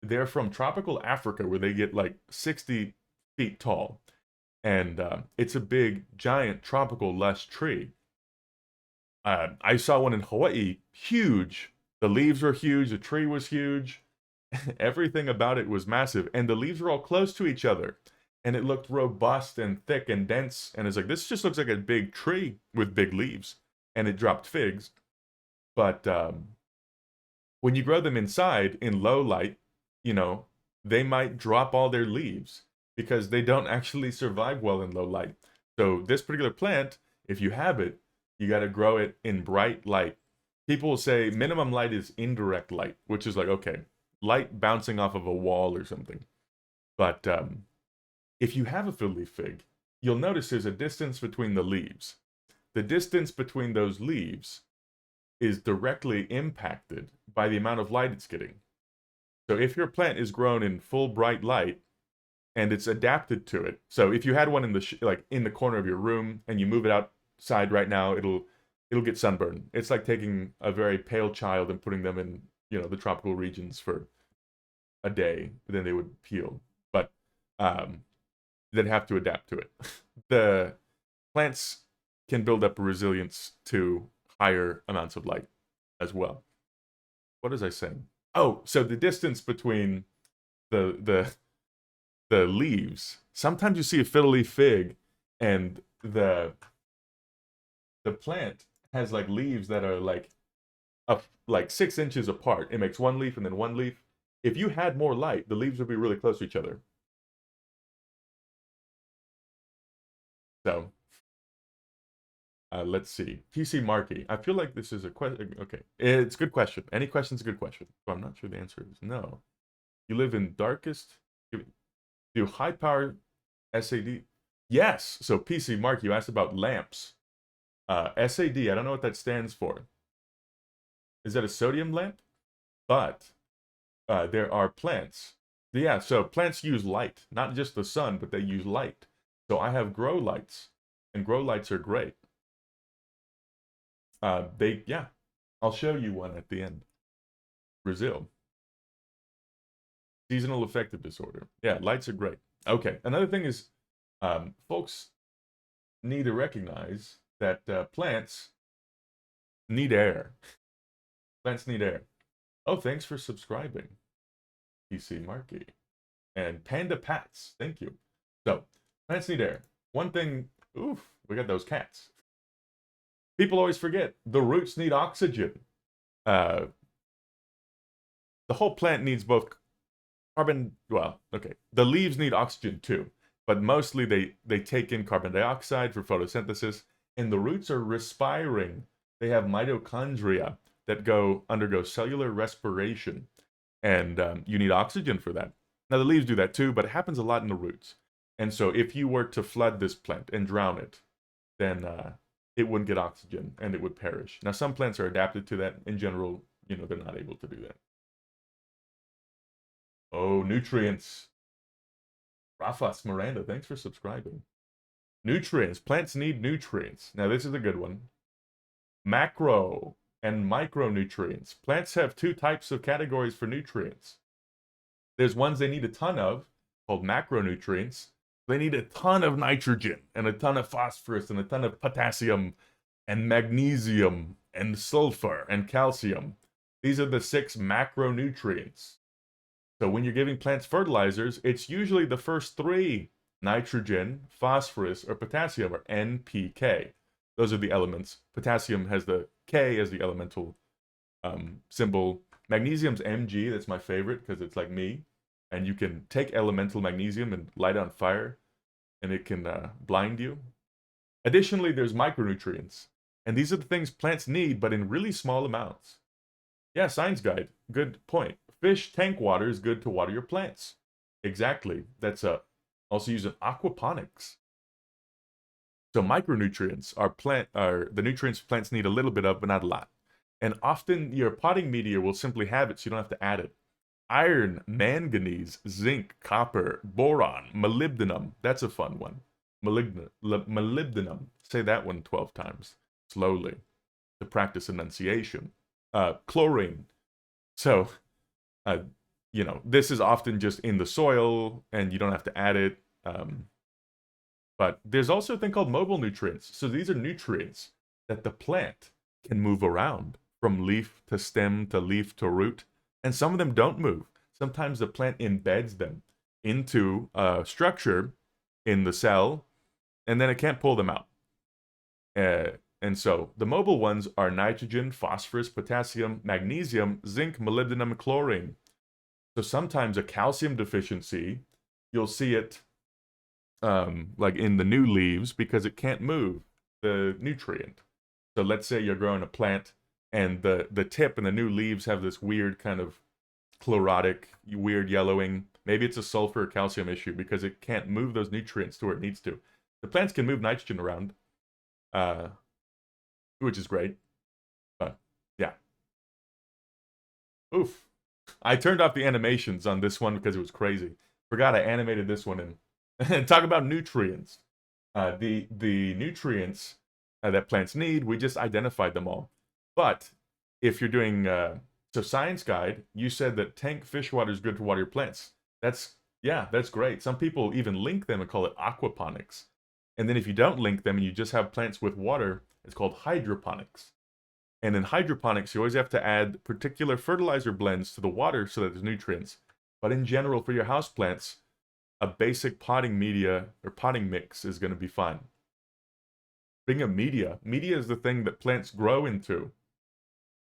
they're from tropical Africa, where they get like 60 feet tall. And it's a big, giant, tropical, lush tree. I saw one in Hawaii, huge. The leaves were huge, the tree was huge. Everything about it was massive, and the leaves were all close to each other. And it looked robust and thick and dense, and it's like, this just looks like a big tree with big leaves. And it dropped figs. But when you grow them inside, in low light, they might drop all their leaves, because they don't actually survive well in low light. So this particular plant, if you have it, you got to grow it in bright light. People will say minimum light is indirect light, which is like, okay, light bouncing off of a wall or something. But if you have a fiddly fig, you'll notice there's a distance between the leaves. The distance between those leaves is directly impacted by the amount of light it's getting. So if your plant is grown in full bright light, and it's adapted to it. So if you had one in the in the corner of your room, and you move it outside right now, it'll get sunburned. It's like taking a very pale child and putting them in the tropical regions for a day, then they would peel. But that have to adapt to it. The plants can build up resilience to higher amounts of light as well. What was I saying? Oh, so the distance between the the leaves. Sometimes you see a fiddle leaf fig, and the plant has like leaves that are like like 6 inches apart. It makes one leaf and then one leaf. If you had more light, the leaves would be really close to each other. So let's see. PC Markey. I feel like this is a question. Okay, it's a good question. Any question's a good question. But I'm not sure the answer is no. You live in darkest. Do high power SAD? Yes. So PC Markey, you asked about lamps. SAD. I don't know what that stands for. Is that a sodium lamp? But there are plants. Yeah, so plants use light, not just the sun, but they use light. So I have grow lights, and grow lights are great. Yeah, I'll show you one at the end. Brazil. Seasonal affective disorder. Yeah, lights are great. Okay, another thing is, folks need to recognize that plants need air. Plants need air. Oh, thanks for subscribing, PC Markey. And Panda Pats, thank you. So, plants need air. One thing, oof, we got those cats. People always forget, the roots need oxygen. The whole plant needs both carbon, well, okay, the leaves need oxygen too, but mostly they take in carbon dioxide for photosynthesis, and the roots are respiring. They have mitochondria that undergo cellular respiration, and you need oxygen for that. Now the leaves do that too, but it happens a lot in the roots. And so if you were to flood this plant and drown it, then it wouldn't get oxygen and it would perish. Now some plants are adapted to that. In general, they're not able to do that. Oh, nutrients. Rafas Miranda, thanks for subscribing. Nutrients. Plants need nutrients. Now this is a good one. Macro and micronutrients. Plants have two types of categories for nutrients. There's ones they need a ton of, called macronutrients. They need a ton of nitrogen and a ton of phosphorus and a ton of potassium and magnesium and sulfur and calcium. These are the 6 macronutrients. So when you're giving plants fertilizers, it's usually the first 3, nitrogen, phosphorus, or potassium, or NPK. Those are the elements. Potassium has the K as the elemental symbol. Magnesium's Mg, that's my favorite because it's like me. And you can take elemental magnesium and light it on fire, and it can blind you. Additionally, there's micronutrients. And these are the things plants need, but in really small amounts. Yeah, Science Guide, good point. Fish tank water is good to water your plants. Exactly. That's also used in aquaponics. So micronutrients are the nutrients plants need a little bit of, but not a lot. And often your potting media will simply have it, so you don't have to add it. Iron, manganese, zinc, copper, boron, molybdenum. That's a fun one. Molybdenum. Say that one 12 times, slowly, to practice enunciation. Chlorine. So, this is often just in the soil, and you don't have to add it. But there's also a thing called mobile nutrients. So these are nutrients that the plant can move around from leaf to stem to leaf to root. And some of them don't move. Sometimes the plant embeds them into a structure in the cell, and then it can't pull them out. And so the mobile ones are nitrogen, phosphorus, potassium, magnesium, zinc, molybdenum, and chlorine. So sometimes a calcium deficiency, you'll see it like in the new leaves because it can't move the nutrient. So let's say you're growing a plant and the tip and the new leaves have this weird kind of chlorotic, weird yellowing. Maybe it's a sulfur or calcium issue because it can't move those nutrients to where it needs to. The plants can move nitrogen around, which is great. But yeah. Oof. I turned off the animations on this one because it was crazy. Forgot I animated this one in. Talk about nutrients. The nutrients that plants need, we just identified them all. But if you're doing so Science Guide, you said that tank fish water is good to water your plants. That's Yeah, that's great. Some people even link them and call it aquaponics. And then if you don't link them and you just have plants with water, it's called hydroponics. And in hydroponics, you always have to add particular fertilizer blends to the water so that there's nutrients. But in general, for your houseplants, a basic potting media or potting mix is going to be fine. Being a media, media is the thing that plants grow into.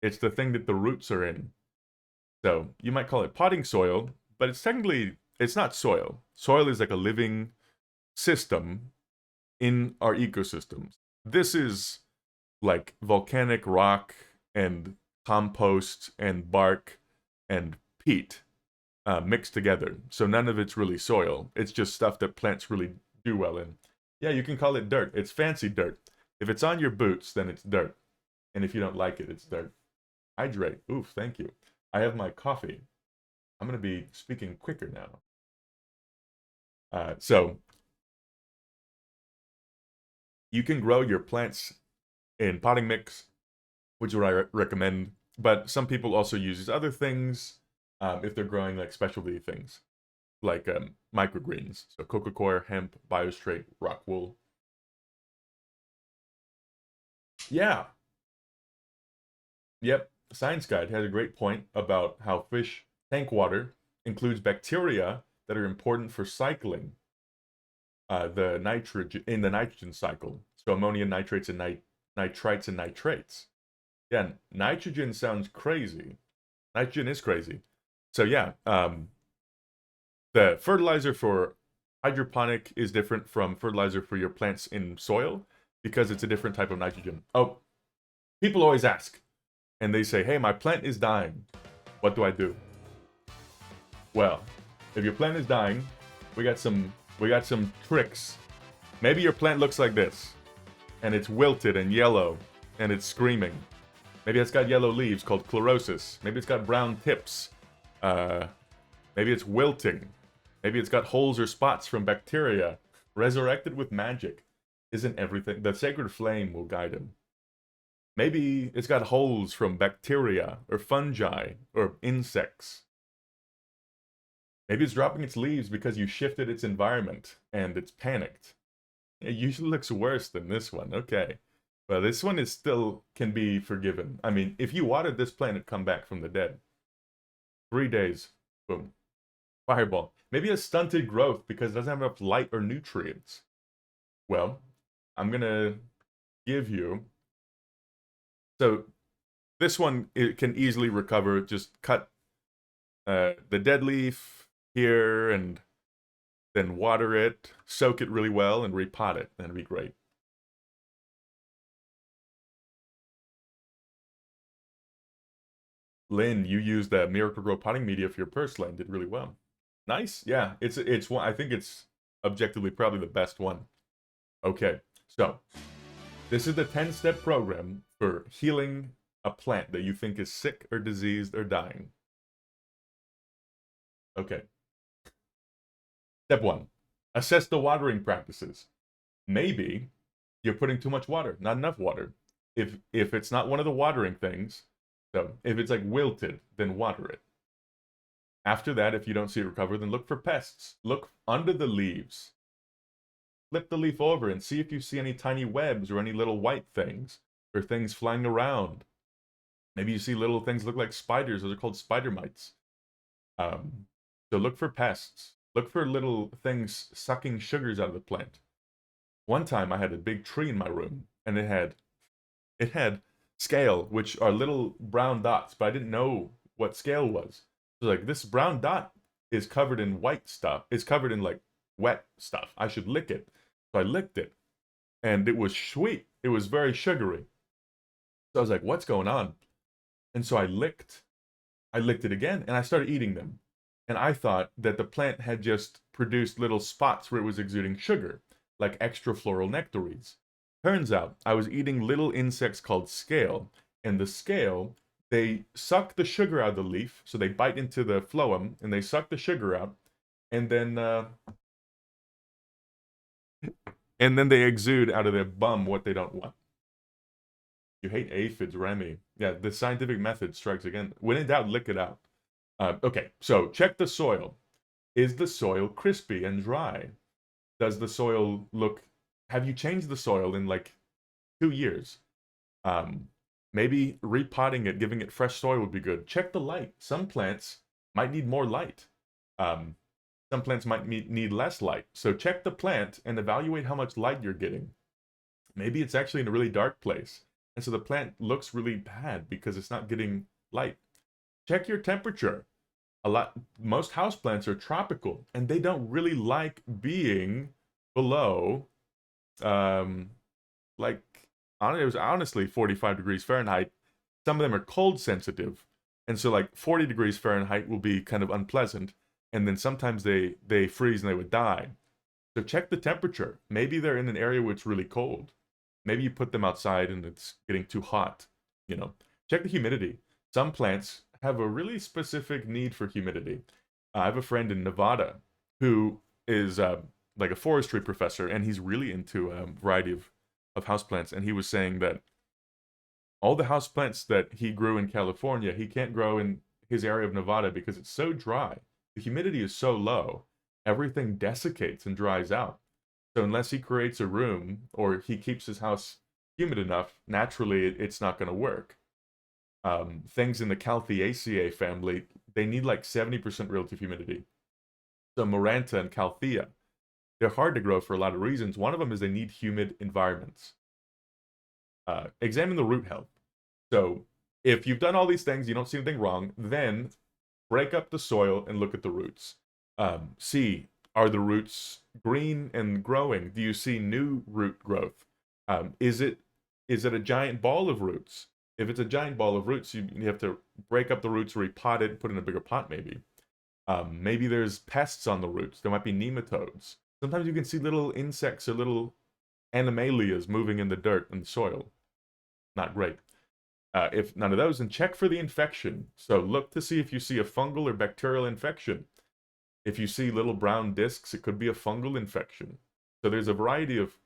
It's the thing that the roots are in. So you might call it potting soil, but it's not soil. Soil is like a living system in our ecosystems. This is like volcanic rock and compost and bark and peat mixed together. So none of it's really soil. It's just stuff that plants really do well in. Yeah, you can call it dirt. It's fancy dirt. If it's on your boots, then it's dirt. And if you don't like it, it's dirt. Hydrate. Oof, thank you. I have my coffee. I'm going to be speaking quicker now. So you can grow your plants in potting mix, which is what I recommend. But some people also use other things if they're growing like specialty things, like microgreens. So coca coir, hemp, biostrate, rock wool. Yeah. Yep. Science Guide has a great point about how fish tank water includes bacteria that are important for cycling the nitrogen cycle. So ammonium nitrates and nitrites and nitrates. Yeah, nitrogen sounds crazy. Nitrogen is crazy. So yeah, the fertilizer for hydroponic is different from fertilizer for your plants in soil because it's a different type of nitrogen. Oh, people always ask, and they say, "Hey, my plant is dying. What do I do?" Well, if your plant is dying, we got some tricks. Maybe your plant looks like this, and it's wilted and yellow, and it's screaming. Maybe it's got yellow leaves called chlorosis. Maybe it's got brown tips. Maybe it's wilting. Maybe it's got holes or spots from bacteria. Resurrected with magic. Isn't everything? The sacred flame will guide him. Maybe it's got holes from bacteria or fungi or insects. Maybe it's dropping its leaves because you shifted its environment and it's panicked. It usually looks worse than this one. Okay. Well, this one is still can be forgiven. I mean, if you watered this plant, it'd come back from the dead. 3 days. Boom. Fireball. Maybe a stunted growth because it doesn't have enough light or nutrients. Well, I'm going to give you... So, this one it can easily recover. Just cut the dead leaf here and then water it, soak it really well, and repot it. That'd be great. Lynn, you used that Miracle Grow potting media for your purslane. Did really well. Nice. Yeah, it's one. I think it's objectively probably the best one. Okay, so this is the 10-step program for healing a plant that you think is sick or diseased or dying. Okay. Step 1. Assess the watering practices. Maybe you're putting too much water, not enough water. If it's not one of the watering things, so if it's like wilted, then water it. After that, if you don't see it recover, then look for pests. Look under the leaves. Flip the leaf over and see if you see any tiny webs or any little white things or things flying around. Maybe you see little things look like spiders. Those are called spider mites. So look for pests. Look for little things sucking sugars out of the plant. One time I had a big tree in my room and it had scale, which are little brown dots, but I didn't know what scale was. So like this brown dot is covered in white stuff. It's covered in like wet stuff. I should lick it. So I licked it and it was sweet. It was very sugary. So I was like, what's going on? And so I licked it again and I started eating them. And I thought that the plant had just produced little spots where it was exuding sugar, like extra floral nectaries. Turns out I was eating little insects called scale, and the scale, they suck the sugar out of the leaf, so they bite into the phloem, and they suck the sugar out, and then they exude out of their bum what they don't want. You hate aphids, Remy. Yeah, the scientific method strikes again. When in doubt, lick it out. Okay, so check the soil. Is the soil crispy and dry? Does the soil look, have you changed the soil in like 2 years? Um, Maybe repotting it, giving it fresh soil would be good. Check the light. Some plants might need more light. Um, some plants might need less light. So check the plant and evaluate how much light you're getting. Maybe it's actually in a really dark place. And so the plant looks really bad because it's not getting light. Check your temperature. Most houseplants are tropical and they don't really like being below um like it was honestly 45 degrees Fahrenheit. Some of them are cold sensitive. And so like 40 degrees Fahrenheit will be kind of unpleasant. And then sometimes they freeze and they would die. So check the temperature. Maybe they're in an area where it's really cold. Maybe you put them outside and it's getting too hot, you know. Check the humidity. Some plants have a really specific need for humidity. I have a friend in Nevada who is like a forestry professor, and he's really into a variety of houseplants. And he was saying that all the houseplants that he grew in California, he can't grow in his area of Nevada because it's so dry. The humidity is so low, everything desiccates and dries out. So unless he creates a room or he keeps his house humid enough, naturally it's not going to work. Things in the Calthaceae family, they need like 70% relative humidity. So Maranta and Calthea, they're hard to grow for a lot of reasons. One of them is they need humid environments. Examine the root health. So if you've done all these things, you don't see anything wrong, then break up the soil and look at the roots. See, are the roots green and growing? Do you see new root growth? Is it a giant ball of roots? If it's a giant ball of roots, you have to break up the roots, repot it, put it in a bigger pot maybe. Maybe there's pests on the roots. There might be nematodes. Sometimes you can see little insects or little animalias moving in the dirt and the soil. Not great. If none of those, then check for the infection. So look to see if you see a fungal or bacterial infection. If you see little brown discs, it could be a fungal infection. So there's a variety of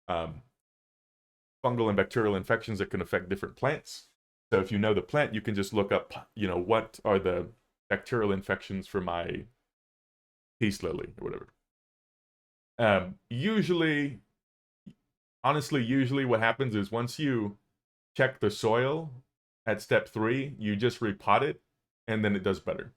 fungal and bacterial infections that can affect different plants. So if you know the plant, you can just look up, what are the bacterial infections for my peace lily or whatever. Usually what happens is once you check the soil at step 3, you just repot it, and then it does better.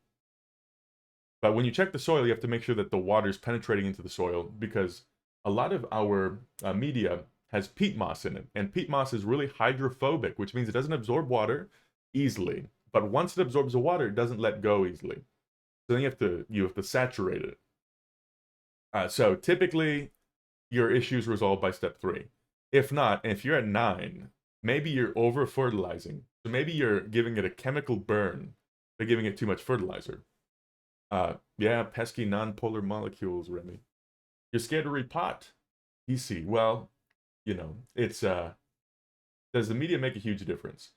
But when you check the soil, you have to make sure that the water is penetrating into the soil, because a lot of our media has peat moss in it, and peat moss is really hydrophobic, which means it doesn't absorb water easily. But once it absorbs the water, it doesn't let go easily. So then you have to saturate it. So typically, your issue is resolved by step 3. If not, and if you're at 9, maybe you're over fertilizing. So maybe you're giving it a chemical burn by giving it too much fertilizer. Yeah, pesky non-polar molecules, Remy. You're scared to repot. Easy. Well, it's does the media make a huge difference?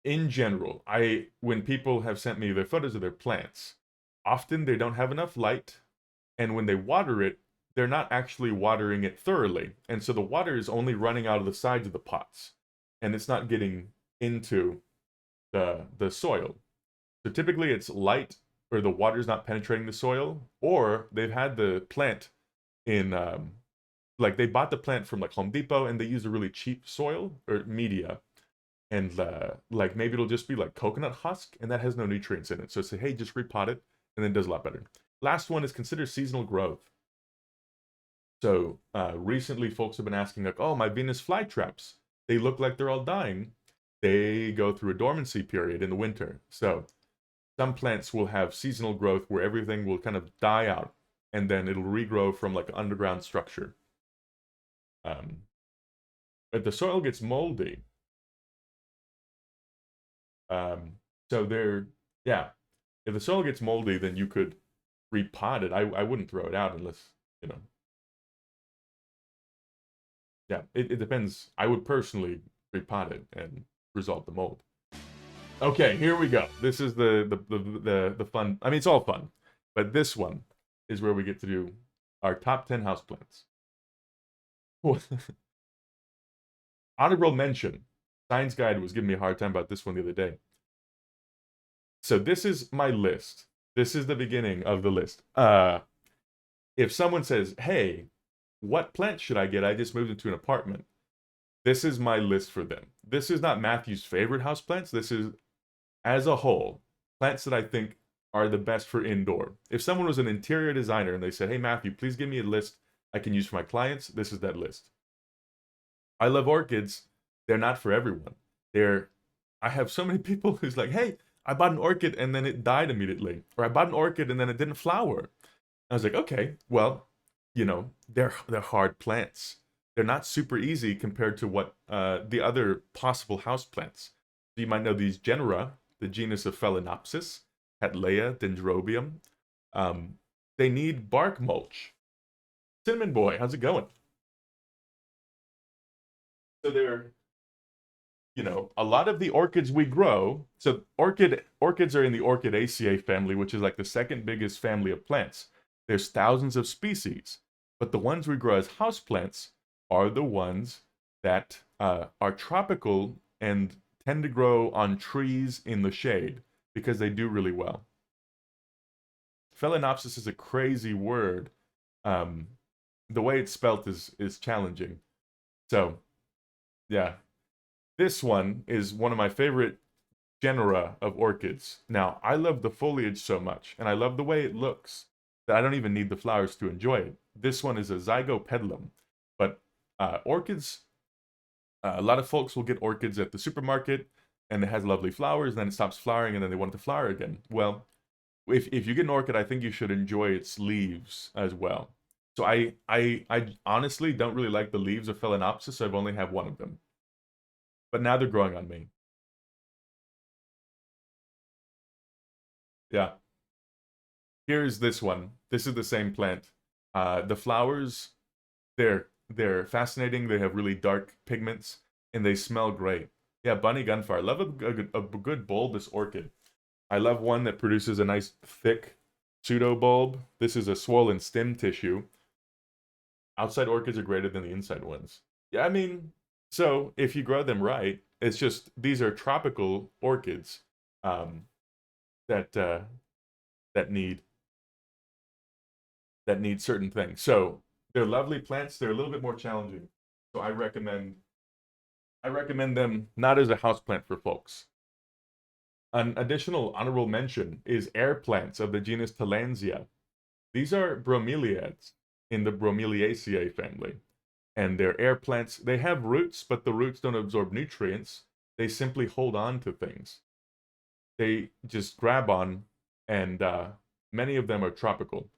In general, when people have sent me their photos of their plants, often they don't have enough light, and when they water it, they're not actually watering it thoroughly. And so the water is only running out of the sides of the pots, and it's not getting into the soil. So typically it's light, or the water's not penetrating the soil, or they've had the plant in, like they bought the plant from like Home Depot and they use a really cheap soil or media. And like maybe it'll just be like coconut husk and that has no nutrients in it. So say, hey, just repot it, and then it does a lot better. Last one is consider seasonal growth. So recently folks have been asking like, oh, my Venus flytraps, they look like they're all dying. They go through a dormancy period in the winter. So some plants will have seasonal growth where everything will kind of die out, and then it'll regrow from like an underground structure. If the soil gets moldy, so yeah, if the soil gets moldy, then you could repot it. I wouldn't throw it out unless, yeah, it depends. I would personally repot it and resolve the mold. Okay, here we go. This is the fun. I mean, it's all fun, but this one is where we get to do our top 10 houseplants. Honorable mention. Science Guide was giving me a hard time about this one the other day. So this is my list. This is the beginning of the list. If someone says, "Hey, what plant should I get? I just moved into an apartment." This is my list for them. This is not Matthew's favorite houseplants. This is, as a whole, plants that I think are the best for indoor. If someone was an interior designer and they said, "Hey, Matthew, please give me a list I can use for my clients," this is that list. I love orchids. They're not for everyone. I have so many people who's like, "Hey, I bought an orchid and then it died immediately," or "I bought an orchid and then it didn't flower." I was like, "Okay, well, they're hard plants. They're not super easy compared to what the other possible house plants. You might know these genera, the genus of Phalaenopsis, Cattleya, Dendrobium. They need bark mulch. Cinnamon boy, how's it going? So a lot of the orchids we grow. So orchids are in the Orchidaceae family, which is like the second biggest family of plants. There's thousands of species, but the ones we grow as houseplants are the ones that are tropical and tend to grow on trees in the shade because they do really well. Phalaenopsis is a crazy word. Um, the way it's spelt is challenging. So yeah, this one is one of my favorite genera of orchids. Now, I love the foliage so much, and I love the way it looks, that I don't even need the flowers to enjoy it. This one is a zygopedilum. But orchids, a lot of folks will get orchids at the supermarket, and it has lovely flowers, and then it stops flowering, and then they want it to flower again. Well, if you get an orchid, I think you should enjoy its leaves as well. So I honestly don't really like the leaves of Phalaenopsis, so I've only have one of them. But now they're growing on me. Yeah. Here's this one. This is the same plant. The flowers, they're fascinating. They have really dark pigments, and they smell great. Yeah, bunny gunfire. I love a good bulbous orchid. I love one that produces a nice thick pseudo bulb. This is a swollen stem tissue. Outside orchids are greater than the inside ones. Yeah, I mean, so if you grow them right, it's just these are tropical orchids um, that that need that need certain things. So they're lovely plants. They're a little bit more challenging. So I recommend them not as a house plant for folks. An additional honorable mention is air plants of the genus Tillandsia. These are bromeliads in the Bromeliaceae family. And they're air plants. They have roots, but the roots don't absorb nutrients. They simply hold on to things. They just grab on, and many of them are tropical.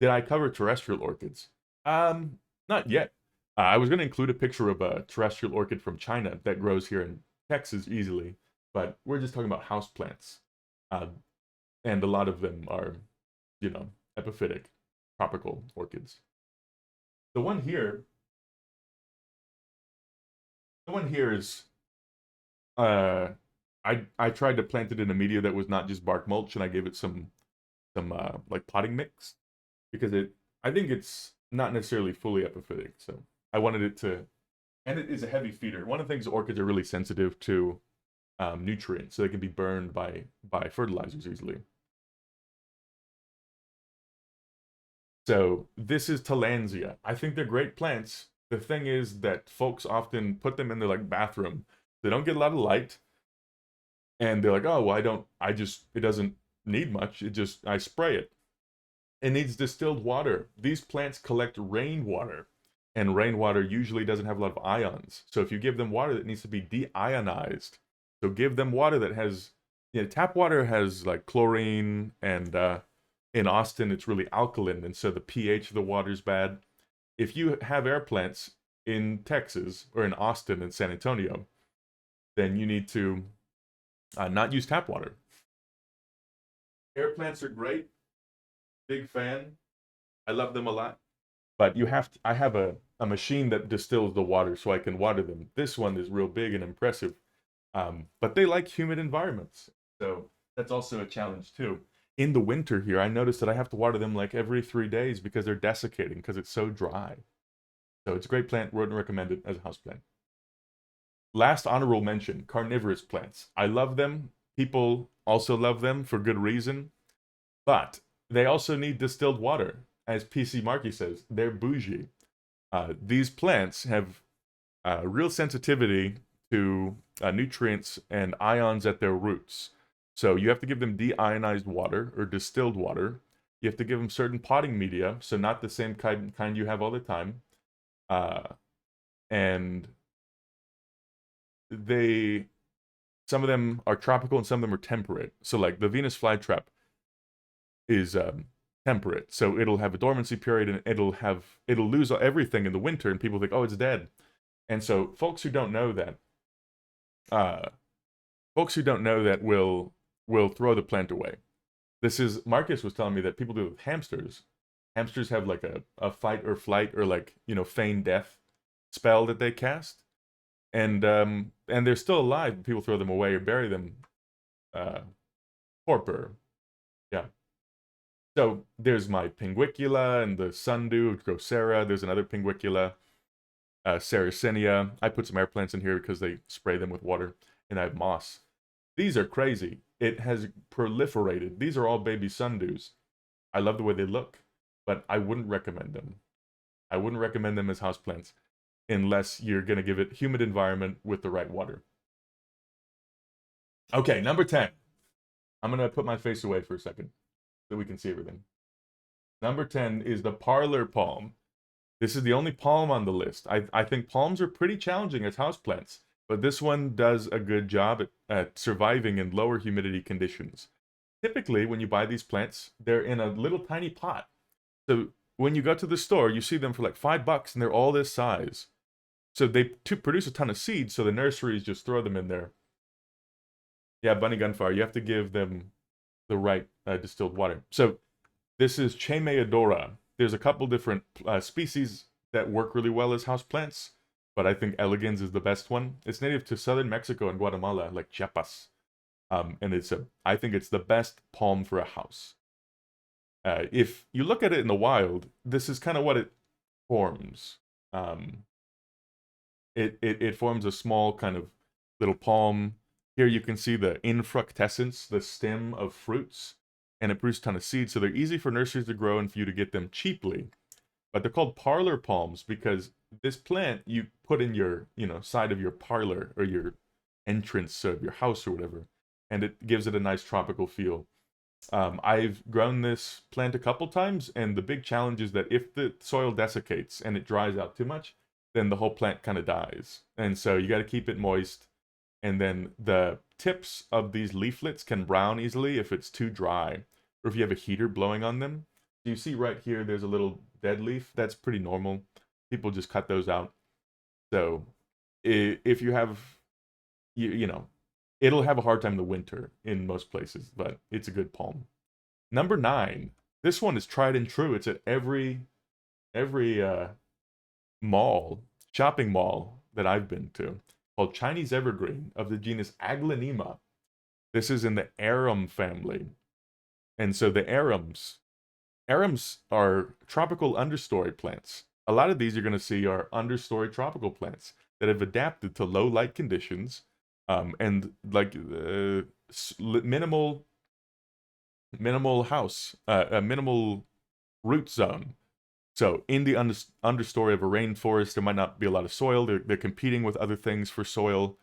Did I cover terrestrial orchids? Not yet. I was going to include a picture of a terrestrial orchid from China that grows here in Texas easily, but we're just talking about house plants. Uh, and a lot of them are, epiphytic, tropical orchids. The one here, the one here is, uh, I tried to plant it in a media that was not just bark mulch, and I gave it some like potting mix because I think it's not necessarily fully epiphytic. So I wanted it to, and it is a heavy feeder. One of the things orchids are really sensitive to nutrients, so they can be burned by fertilizers easily. So this is Tillandsia. I think they're great plants. The thing is that folks often put them in their like bathroom. They don't get a lot of light, and they're like, "Oh, well, it doesn't need much. I spray it." It needs distilled water. These plants collect rainwater, and rainwater usually doesn't have a lot of ions. So if you give them water that needs to be deionized, so give them water that has, tap water has like chlorine, and in Austin it's really alkaline, and so the pH of the water is bad. If you have air plants in Texas or in Austin and San Antonio, then you need to not use tap water. Air plants are great. Big fan. I love them a lot. But I have a machine that distills the water so I can water them. This one is real big and impressive. But they like humid environments. So that's also a challenge too. In the winter here, I noticed that I have to water them like every 3 days because they're desiccating because it's so dry. So it's a great plant. Wouldn't recommend it as a house plant. Last honorable mention, carnivorous plants. I love them. People also love them for good reason, but they also need distilled water. As PC Marky says, they're bougie. These plants have real sensitivity to nutrients and ions at their roots. So you have to give them deionized water or distilled water. You have to give them certain potting media, so not the same kind you have all the time. Uh, and they, some of them are tropical and some of them are temperate. So like the Venus flytrap is temperate, so it'll have a dormancy period and it'll lose everything in the winter, and people think, oh, it's dead. And so uh, folks who don't know that will throw the plant away. This is Marcus was telling me that people do it with hamsters. Hamsters have like a fight or flight or like feign death spell that they cast, and they're still alive. But people throw them away or bury them, torpor. Yeah. So there's my pinguicula and the sundew, Drosera. There's another pinguicula, Sarracenia. I put some air plants in here because they spray them with water, and I have moss. These are crazy. It has proliferated. These are all baby sundews. I love the way they look, but I wouldn't recommend them. I wouldn't recommend them as houseplants unless you're going to give it humid environment with the right water. Okay, number 10. I'm going to put my face away for a second so we can see everything. Number 10 is the parlor palm. This is the only palm on the list. I think palms are pretty challenging as houseplants, but this one does a good job at surviving in lower humidity conditions. Typically, when you buy these plants, they're in a little tiny pot. So when you go to the store, you see them for like $5 and they're all this size. So they produce a ton of seeds, so the nurseries just throw them in there. Yeah, bunny gunfire, you have to give them the right distilled water. So this is Chaemeodora. There's a couple different species that work really well as houseplants, but I think elegans is the best one. It's native to southern Mexico and Guatemala, like Chiapas. And I think it's the best palm for a house. If you look at it in the wild, this is kind of what it forms. It forms a small kind of little palm. Here you can see the infructescence, the stem of fruits, and it produces a ton of seeds, so they're easy for nurseries to grow and for you to get them cheaply. But they're called parlor palms because this plant you put in your, side of your parlor or your entrance of your house or whatever, and it gives it a nice tropical feel. I've grown this plant a couple times, and the big challenge is that if the soil desiccates and it dries out too much, then the whole plant kind of dies. And so you got to keep it moist. And then the tips of these leaflets can brown easily if it's too dry, or if you have a heater blowing on them. So you see right here, there's a little dead leaf. That's pretty normal. People just cut those out. So if you have, it'll have a hard time in the winter in most places, but it's a good palm. Number 9. This one is tried and true. It's at every shopping mall that I've been to, called Chinese evergreen of the genus Aglaonema. This is in the arum family. And so the arums are tropical understory plants. A lot of these you're going to see are understory tropical plants that have adapted to low light conditions, and like minimal house, a minimal root zone. So in the understory of a rainforest, there might not be a lot of soil. They're competing with other things for soil,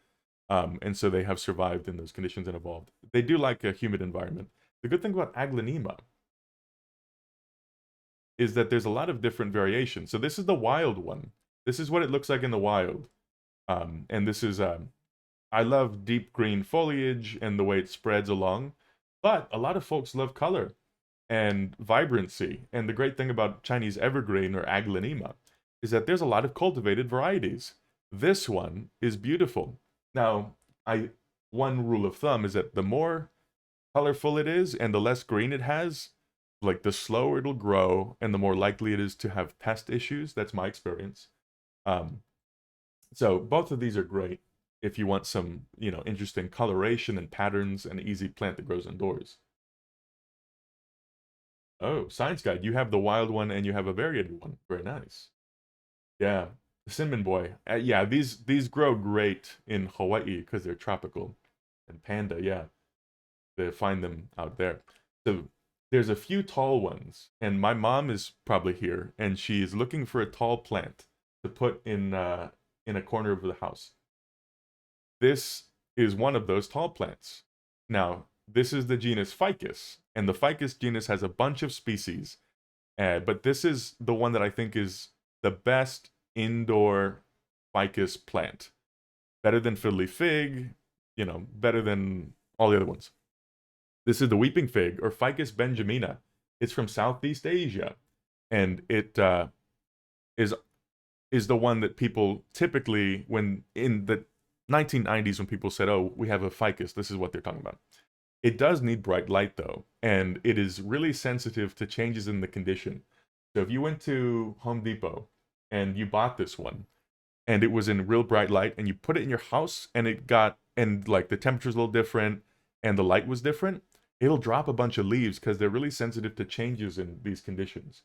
and so they have survived in those conditions and evolved. They do like a humid environment. The good thing about Aglaonema is that there's a lot of different variations. So this is the wild one. This is what it looks like in the wild. And this is, I love deep green foliage and the way it spreads along, but a lot of folks love color and vibrancy. And the great thing about Chinese evergreen or Aglaonema is that there's a lot of cultivated varieties. This one is beautiful. Now, one rule of thumb is that the more colorful it is and the less green it has, like the slower it'll grow and the more likely it is to have pest issues. That's my experience. So both of these are great if you want some, interesting coloration and patterns and easy plant that grows indoors. Oh, Science Guide. You have the wild one and you have a variegated one. Very nice. Yeah, the cinnamon boy. Yeah, these grow great in Hawaii because they're tropical. And panda, yeah. to find them out there. So there's a few tall ones, and my mom is probably here, and she is looking for a tall plant to put in a corner of the house. This is one of those tall plants. Now, this is the genus Ficus, and the Ficus genus has a bunch of species, but this is the one that I think is the best indoor ficus plant. Better than fiddly fig, better than all the other ones. This is the weeping fig, or Ficus benjamina. It's from Southeast Asia, and it is the one that people typically, when in the 1990s, when people said, "Oh, we have a ficus," this is what they're talking about. It does need bright light though, and it is really sensitive to changes in the condition. So if you went to Home Depot and you bought this one, and it was in real bright light, and you put it in your house, and like the temperature's a little different, and the light was different, it'll drop a bunch of leaves because they're really sensitive to changes in these conditions.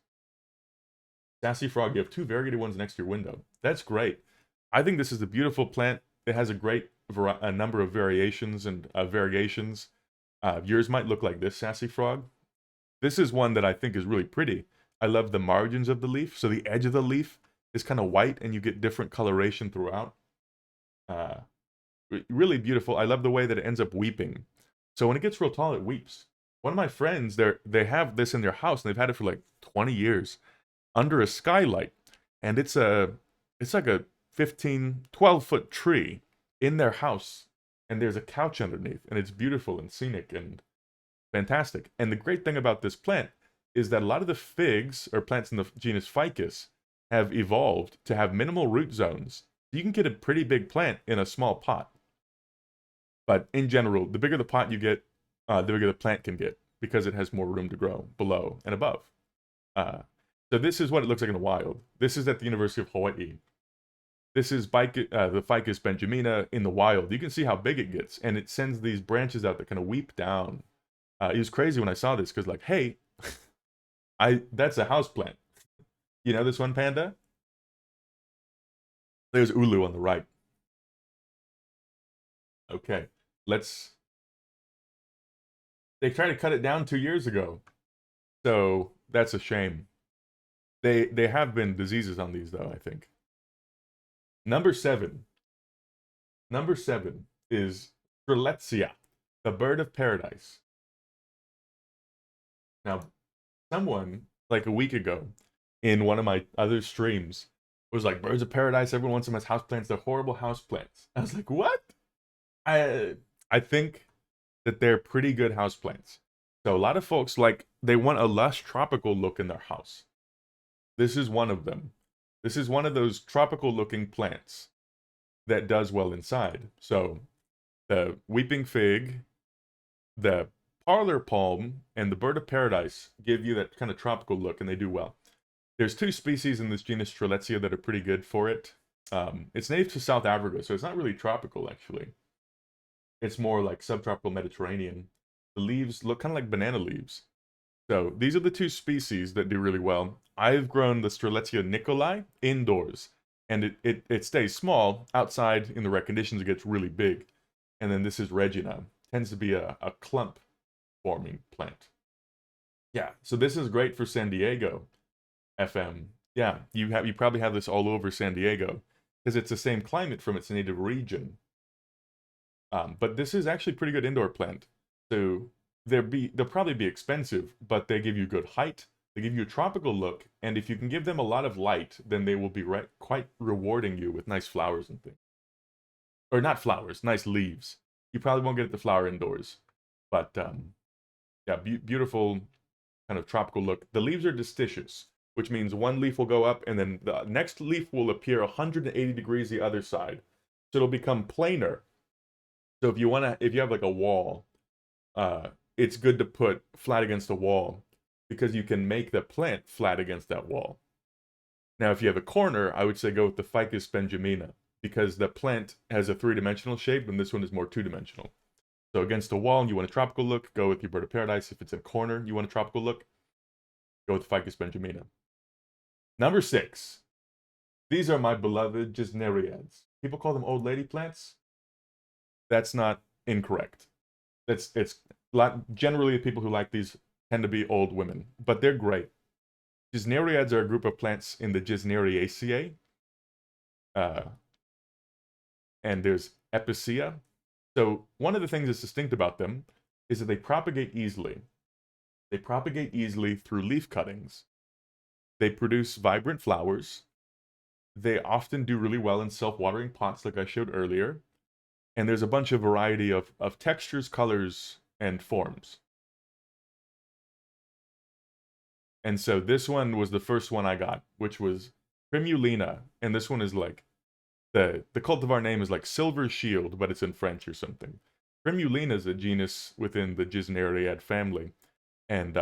Sassy Frog, you have two variegated ones next to your window. That's great. I think this is a beautiful plant. It has a number of variations and variegations. Yours might look like this, Sassy Frog. This is one that I think is really pretty. I love the margins of the leaf. So the edge of the leaf is kind of white, and you get different coloration throughout. Really beautiful. I love the way that it ends up weeping. So when it gets real tall, it weeps. One of my friends, they have this in their house, and they've had it for like 20 years under a skylight, and it's like a 12-foot tree in their house, and there's a couch underneath, and it's beautiful and scenic and fantastic. And the great thing about this plant is that a lot of the figs, or plants in the genus Ficus, have evolved to have minimal root zones. You can get a pretty big plant in a small pot. But in general, the bigger the pot you get, the bigger the plant can get, because it has more room to grow below and above. So this is what it looks like in the wild. This is at the University of Hawaii. This is the Ficus benjamina in the wild. You can see how big it gets, and it sends these branches out that kind of weep down. It was crazy when I saw this, because like, hey, that's a houseplant. You know this one, Panda? There's Ulu on the right. Okay, they tried to cut it down 2 years ago. So that's a shame. They have been diseases on these though, I think. Number 7. Number 7 is Strelitzia, the bird of paradise. Now, someone like a week ago in one of my other streams was like, birds of paradise, everyone wants them as houseplants, they're horrible houseplants. I was like, what? I think that they're pretty good houseplants. So a lot of folks, like, they want a lush tropical look in their house. This is one of them. This is one of those tropical looking plants that does well inside. So the weeping fig, the parlor palm, and the bird of paradise give you that kind of tropical look, and they do well. There's 2 species in this genus Strelitzia that are pretty good for it. It's native to South Africa, so it's not really tropical, actually. It's more like subtropical Mediterranean. The leaves look kind of like banana leaves. So these are the 2 species that do really well. I've grown the Strelitzia nicolai indoors, and it stays small. Outside in the right conditions, it gets really big. And then this is Regina. Tends to be a clump forming plant. Yeah, so this is great for San Diego, FM. Yeah, you probably have this all over San Diego, because it's the same climate from its native region. But this is actually a pretty good indoor plant. So they'll probably be expensive, but they give you good height. They give you a tropical look, and if you can give them a lot of light, then they will be quite rewarding you with nice flowers and things. Or not flowers, nice leaves. You probably won't get the flower indoors, but yeah, beautiful kind of tropical look. The leaves are distichous, which means one leaf will go up, and then the next leaf will appear 180 degrees the other side. So it'll become planar. So if you have like a wall, it's good to put flat against a wall, because you can make the plant flat against that wall. Now, if you have a corner, I would say go with the Ficus benjamina, because the plant has a 3-dimensional shape, and this one is more 2-dimensional. So against a wall, and you want a tropical look, go with your bird of paradise. If it's a corner, you want a tropical look, go with Ficus benjamina. Number 6. These are my beloved Gesneriads. People call them old lady plants. That's not incorrect. It's Generally, people who like these tend to be old women, but they're great. Gesneriads are a group of plants in the Gesneriaceae, uh, and there's Epicea. So one of the things that's distinct about them is that they propagate easily. They propagate easily through leaf cuttings. They produce vibrant flowers. They often do really well in self-watering pots, like I showed earlier. And there's a bunch of variety of textures, colors, and forms. And so this one was the first one I got, which was Primulina. And this one is like, the cultivar name is like Silver Shield, but it's in French or something. Primulina is a genus within the Gesneriad family. And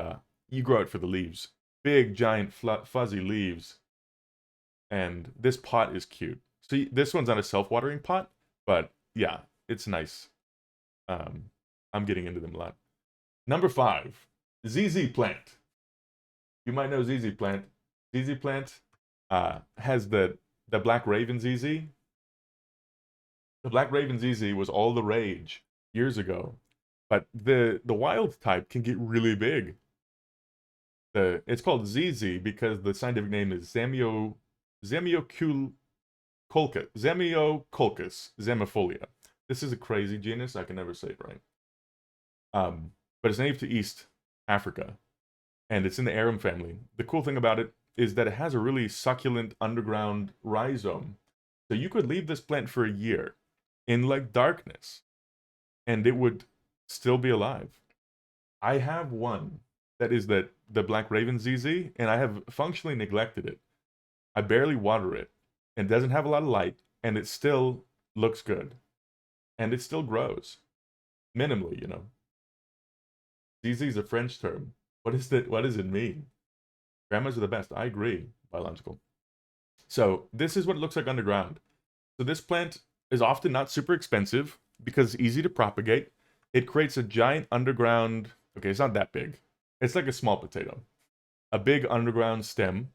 you grow it for the leaves. Big, giant, fuzzy leaves. And this pot is cute. See, this one's not a self-watering pot, but yeah, it's nice. I'm getting into them a lot. Number 5, ZZ plant. You might know ZZ plant. ZZ plant has the Black Raven ZZ. The Black Raven ZZ was all the rage years ago, but the wild type can get really big. It's called ZZ because the scientific name is Zamioculcus zamifolia. This is a crazy genus. I can never say it right. But it's native to East Africa, and it's in the arum family. The cool thing about it is that it has a really succulent underground rhizome. So you could leave this plant for a year in like darkness, and it would still be alive. I have one that is the Black Raven ZZ, and I have functionally neglected it. I barely water it, and it doesn't have a lot of light, and it still looks good. And it still grows. Minimally, you know. ZZ is a French term. What does it mean? Grandmas are the best. I agree. Biological. So this is what it looks like underground. So this plant is often not super expensive because it's easy to propagate. It creates a giant underground, okay, it's not that big. It's like a small potato. A big underground stem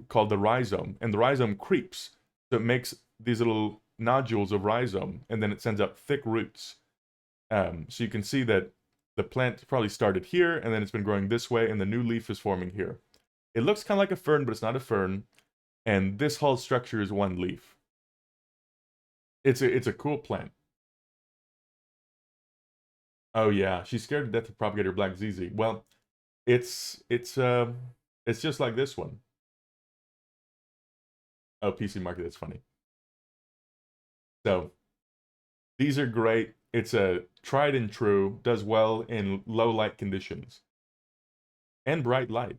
called the rhizome, and the rhizome creeps. So it makes these little nodules of rhizome, and then it sends out thick roots. So you can see that the plant probably started here, and then it's been growing this way, and the new leaf is forming here. It looks kind of like a fern, but it's not a fern. And this whole structure is one leaf. It's a cool plant. Oh yeah, she's scared to death to propagate her black ZZ. Well, it's just like this one. Oh, PC Market, that's funny. So these are great. It's a tried and true, does well in low light conditions and bright light.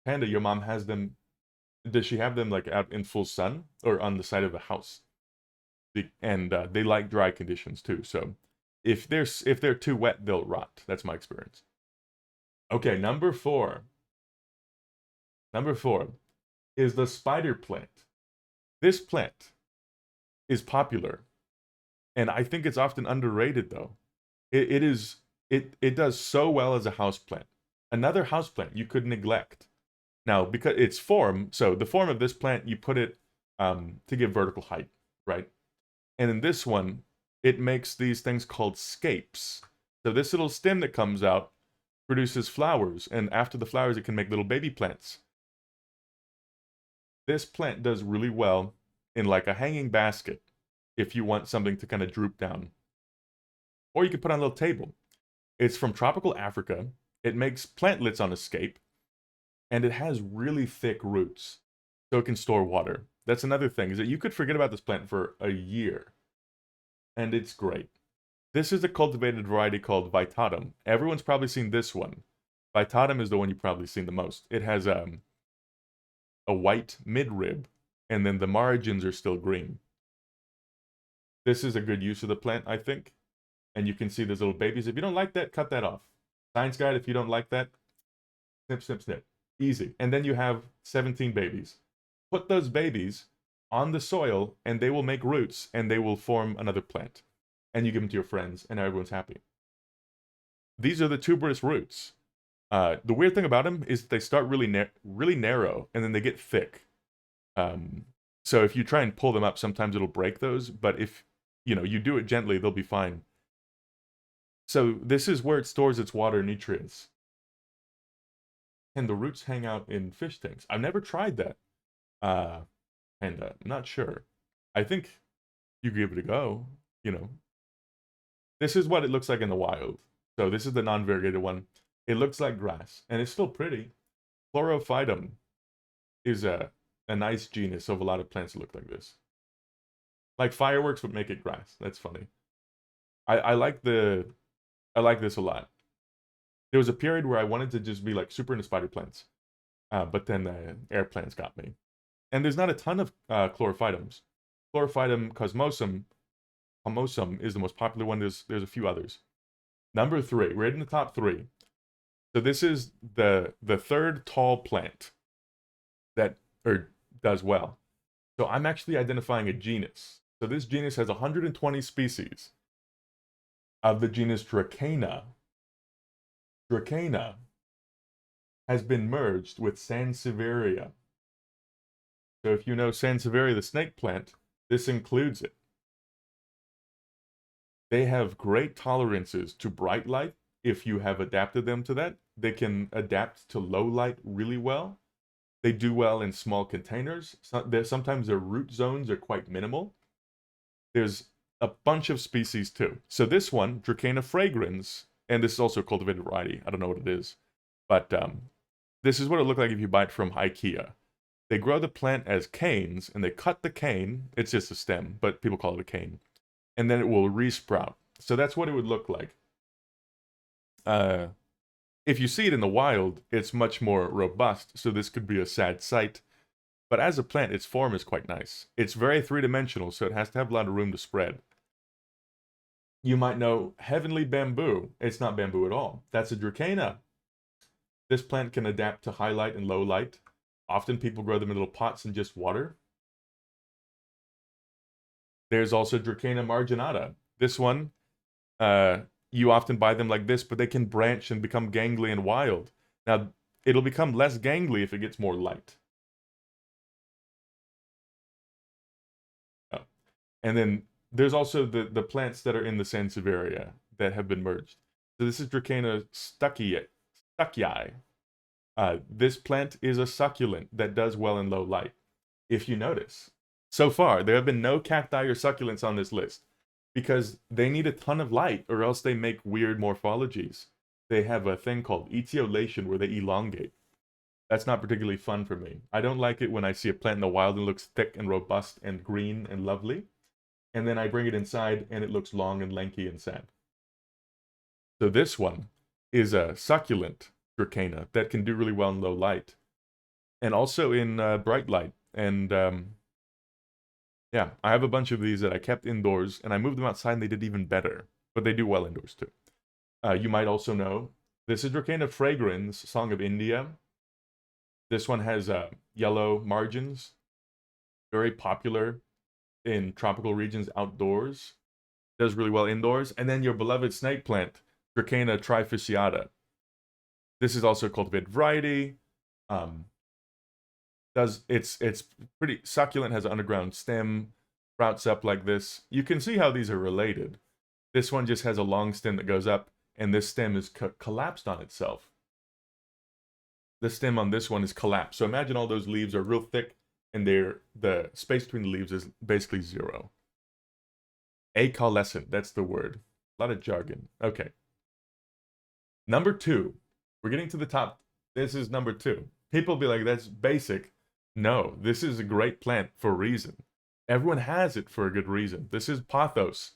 Panda, your mom has them. Does she have them like out in full sun or on the side of the house? And they like dry conditions too. So if they're too wet, they'll rot. That's my experience. Okay, number 4. Number 4 is the spider plant. This plant is popular, and I think it's often underrated though. It does so well as a house plant. Another house plant you could neglect. Now, because its form, so the form of this plant, you put it to give vertical height, right? And in this one, it makes these things called scapes. So this little stem that comes out produces flowers, and after the flowers, it can make little baby plants. This plant does really well in like a hanging basket if you want something to kind of droop down. Or you could put on a little table. It's from tropical Africa. It makes plantlets on a scape, and it has really thick roots, so it can store water. That's another thing, is that you could forget about this plant for a year, and it's great. This is a cultivated variety called Vitatum. Everyone's probably seen this one. Vitatum is the one you've probably seen the most. It has a white midrib, and then the margins are still green. This is a good use of the plant, I think. And you can see there's little babies. If you don't like that, cut that off. Science guide, if you don't like that, snip, snip, snip. Easy. And then you have 17 babies. Put those babies on the soil, and they will make roots, and they will form another plant. And you give them to your friends, and everyone's happy. These are the tuberous roots. The weird thing about them is they start really narrow, and then they get thick. So if you try and pull them up, sometimes it'll break those. But if you do it gently, they'll be fine. So this is where it stores its water nutrients. Can the roots hang out in fish tanks? I've never tried that. And I'm not sure. I think you give it a go, you know. This is what it looks like in the wild. So this is the non-variegated one. It looks like grass, and it's still pretty. Chlorophytum is a nice genus of a lot of plants that look like this. Like fireworks would make it grass. That's funny. I like this a lot. There was a period where I wanted to just be like super into spider plants, but then air plants got me. And there's not a ton of chlorophytums. Chlorophytum cosmosum is the most popular one. There's a few others. Number 3, we're in the top 3. So this is the third tall plant that does well. So I'm actually identifying a genus. So this genus has 120 species of the genus Dracaena. Dracaena has been merged with Sansevieria. So if you know Sansevieria, the snake plant, this includes it. They have great tolerances to bright light if you have adapted them to that. They can adapt to low light really well. They do well in small containers. Sometimes their root zones are quite minimal. There's a bunch of species too. So this one, Dracaena fragrans, and this is also a cultivated variety. I don't know what it is. But this is what it looked like if you buy it from IKEA. They grow the plant as canes, and they cut the cane. It's just a stem, but people call it a cane. And then it will resprout. So that's what it would look like. If you see it in the wild, it's much more robust, so this could be a sad sight. But as a plant, its form is quite nice. It's very three-dimensional, so it has to have a lot of room to spread. You might know heavenly bamboo. It's not bamboo at all. That's a Dracaena. This plant can adapt to high light and low light. Often people grow them in little pots and just water. There's also Dracaena marginata. This one, you often buy them like this, but they can branch and become gangly and wild. Now, it'll become less gangly if it gets more light. Oh. And then there's also the plants that are in the Sansevieria that have been merged. So this is Dracaena stuckii. This plant is a succulent that does well in low light. If you notice, so far, there have been no cacti or succulents on this list because they need a ton of light or else they make weird morphologies. They have a thing called etiolation where they elongate. That's not particularly fun for me. I don't like it when I see a plant in the wild and it looks thick and robust and green and lovely. And then I bring it inside and it looks long and lanky and sad. So this one is a succulent Dracaena that can do really well in low light. And also in bright light. And yeah, I have a bunch of these that I kept indoors, and I moved them outside, and they did even better. But they do well indoors, too. You might also know, this is Dracaena fragrans, Song of India. This one has yellow margins. Very popular in tropical regions outdoors. Does really well indoors. And then your beloved snake plant, Dracaena trifasciata. This is also a cultivated variety. It's pretty succulent, has an underground stem, sprouts up like this. You can see how these are related. This one just has a long stem that goes up, and this stem is collapsed on itself. The stem on this one is collapsed. So imagine all those leaves are real thick, and the space between the leaves is basically 0. Acaulescent, that's the word. A lot of jargon. Okay. Number 2. We're getting to the top. This is number 2. People be like, that's basic. No, this is a great plant for a reason. Everyone has it for a good reason. This is pothos.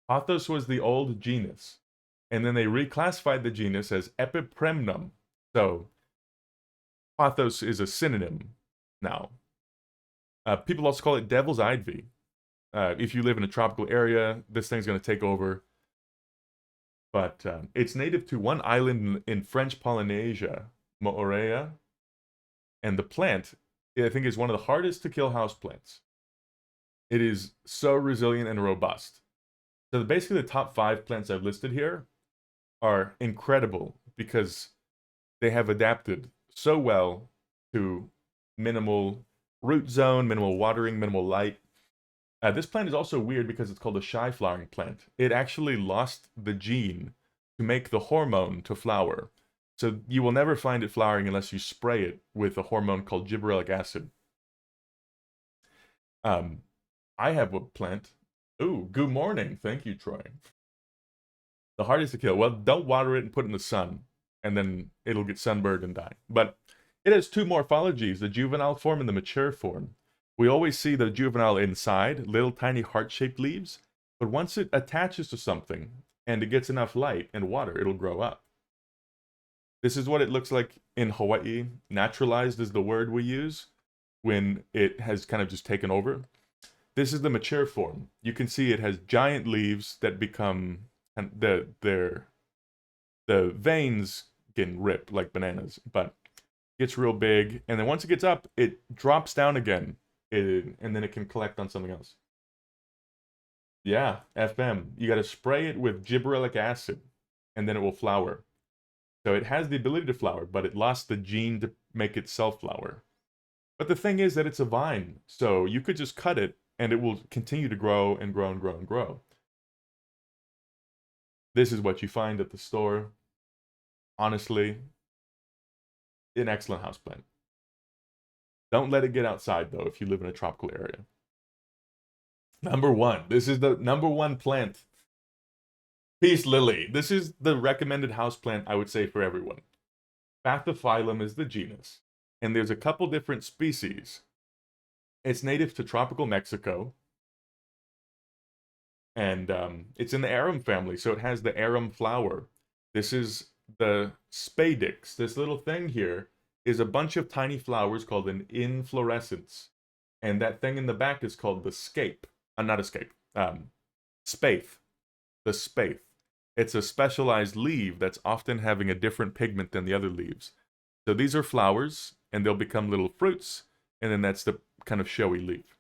Pothos was the old genus. And then they reclassified the genus as Epipremnum. So, pothos is a synonym now. People also call it devil's ivy. If you live in a tropical area, this thing's going to take over. But it's native to one island in French Polynesia, Moorea. And the plant, I think, is one of the hardest to kill houseplants. It is so resilient and robust. So basically the top 5 plants I've listed here are incredible because they have adapted so well to minimal root zone, minimal watering, minimal light. This plant is also weird because it's called a shy flowering plant. It actually lost the gene to make the hormone to flower. So you will never find it flowering unless you spray it with a hormone called gibberellic acid. I have a plant. Ooh, good morning. Thank you, Troy. The hardest to kill. Well, don't water it and put it in the sun, and then it'll get sunburned and die. But it has two morphologies, the juvenile form and the mature form. We always see the juvenile inside, little tiny heart-shaped leaves, but once it attaches to something and it gets enough light and water, it'll grow up. This is what it looks like in Hawaii. Naturalized is the word we use when it has kind of just taken over. This is the mature form. You can see it has giant leaves that become, and the veins can rip like bananas, but gets real big, and then once it gets up, it drops down again, and then it can collect on something else. Yeah, FM. You got to spray it with gibberellic acid, and then it will flower. So it has the ability to flower, but it lost the gene to make itself flower. But the thing is that it's a vine, so you could just cut it, and it will continue to grow and grow and grow and grow. This is what you find at the store. Honestly, an excellent houseplant. Don't let it get outside, though, if you live in a tropical area. Number one. This is the number one plant. Peace lily. This is the recommended houseplant, I would say, for everyone. Bathyphyllum is the genus. And there's a couple different species. It's native to tropical Mexico. And it's in the arum family, so it has the arum flower. This is the spadix. This little thing here is a bunch of tiny flowers called an inflorescence. And that thing in the back is called the scape. Not escape. Spathe. The spathe. It's a specialized leaf that's often having a different pigment than the other leaves. So these are flowers, and they'll become little fruits, and then that's the kind of showy leaf.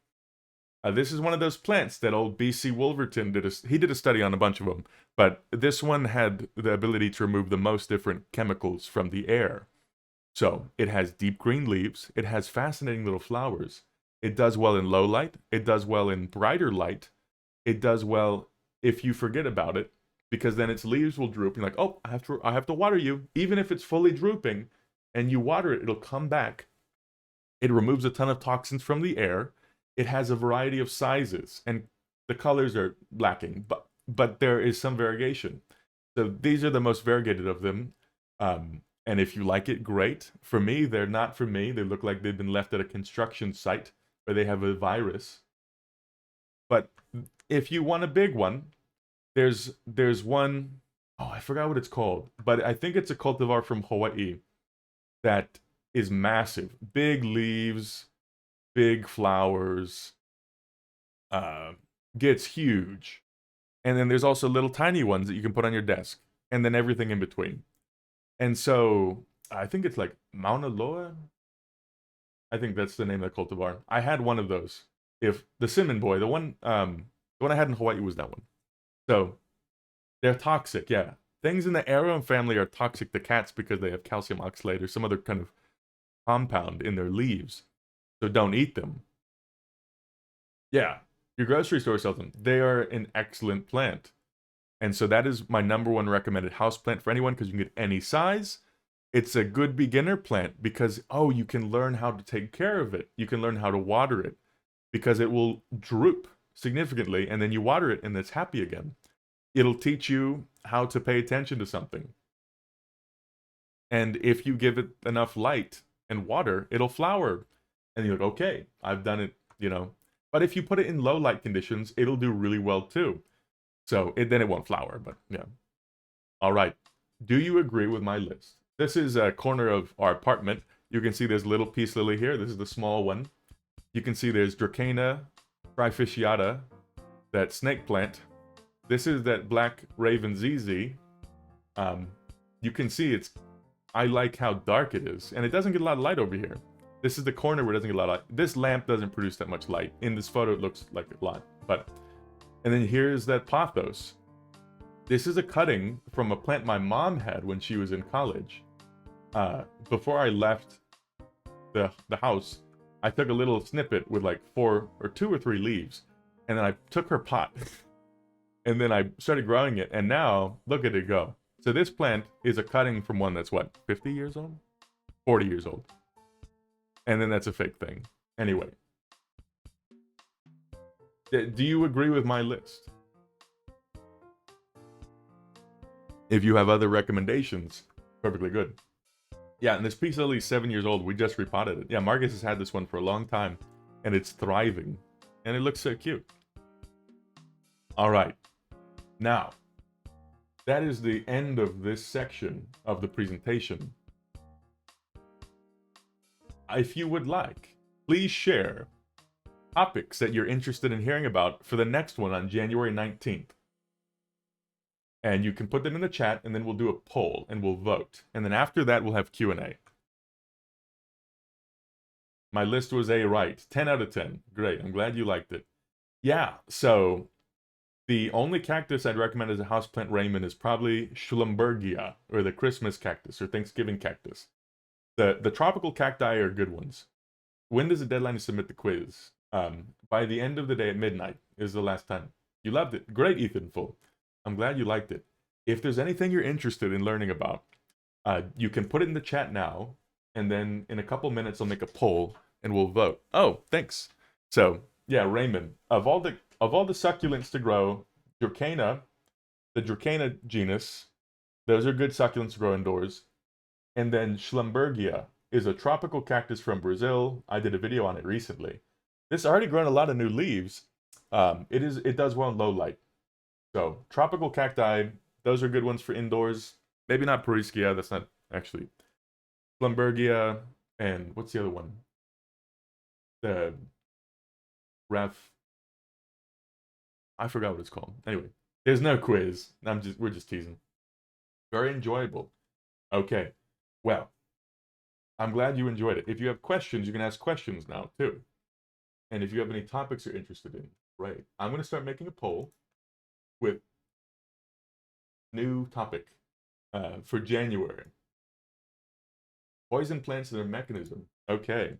This is one of those plants that old B.C. Wolverton did. He did a study on a bunch of them, but this one had the ability to remove the most different chemicals from the air. So it has deep green leaves. It has fascinating little flowers. It does well in low light. It does well in brighter light. It does well if you forget about it, because then its leaves will droop. You're like, oh, I have to water you. Even if it's fully drooping and you water it, it'll come back. It removes a ton of toxins from the air. It has a variety of sizes, and the colors are lacking, but there is some variation. So these are the most variegated of them. And if you like it, great. For me, they're not for me. They look like they've been left at a construction site where they have a virus. But if you want a big one, there's one, oh, I forgot what it's called, but I think it's a cultivar from Hawaii that is massive. Big leaves, big flowers, gets huge. And then there's also little tiny ones that you can put on your desk, and then everything in between. And so I think it's like Mauna Loa. I think that's the name of the cultivar. I had one of those. If the cinnamon boy, the one I had in Hawaii was that one. So they're toxic, yeah. Things in the arum family are toxic to cats because they have calcium oxalate or some other kind of compound in their leaves. So don't eat them. Yeah, your grocery store sells them. They are an excellent plant. And so that is my number one recommended houseplant for anyone, because you can get any size. It's a good beginner plant because, you can learn how to take care of it. You can learn how to water it because it will droop significantly, and then you water it and it's happy again. It'll teach you how to pay attention to something. And if you give it enough light and water, it'll flower. And you're like, okay, I've done it, But if you put it in low light conditions, it'll do really well too. So then it won't flower, but yeah. All right. Do you agree with my list? This is a corner of our apartment. You can see there's a little peace lily here. This is the small one. You can see there's Dracaena trifasciata, that snake plant. This is that black raven ZZ. You can see I like how dark it is, and it doesn't get a lot of light over here. This is the corner where it doesn't get a lot of light. This lamp doesn't produce that much light. In this photo, it looks like a lot, and then here's that pothos. This is a cutting from a plant my mom had when she was in college. Before I left the house, I took a little snippet with like 2 or 3 leaves, and then I took her pot, and then I started growing it, and now look at it go. So this plant is a cutting from one that's what, 50 years old? 40 years old. And then that's a fake thing. Anyway. Do you agree with my list? If you have other recommendations, perfectly good. Yeah, and this peace lily is 7 years old. We just repotted it. Yeah, Marcus has had this one for a long time, and it's thriving. And it looks so cute. All right. Now, that is the end of this section of the presentation. If you would like, please share topics that you're interested in hearing about for the next one on January 19th. And you can put them in the chat, and then we'll do a poll, and we'll vote. And then after that, we'll have Q&A. My list was A right. 10 out of 10. Great. I'm glad you liked it. Yeah, so the only cactus I'd recommend as a houseplant, Raymond, is probably Schlumbergia, or the Christmas cactus, or Thanksgiving cactus. The tropical cacti are good ones. When does the deadline to submit the quiz? By the end of the day at midnight is the last time. You loved it. Great, Ethan Full. I'm glad you liked it. If there's anything you're interested in learning about, you can put it in the chat now, and then in a couple minutes I'll make a poll and we'll vote. Oh, thanks. So yeah, Raymond, of all the succulents to grow, Dracaena, the Dracaena genus, those are good succulents to grow indoors. And then Schlumbergia is a tropical cactus from Brazil. I did a video on it recently. This already grown a lot of new leaves. It does well in low light. So tropical cacti, those are good ones for indoors. Maybe not Parischia, that's not actually. Schlumbergia, and what's the other one? The I forgot what it's called. Anyway, there's no quiz. We're just teasing. Very enjoyable. Okay. Well, I'm glad you enjoyed it. If you have questions, you can ask questions now too. And if you have any topics you're interested in, great. I'm going to start making a poll with new topic for January. Poison plants and their mechanism. Okay.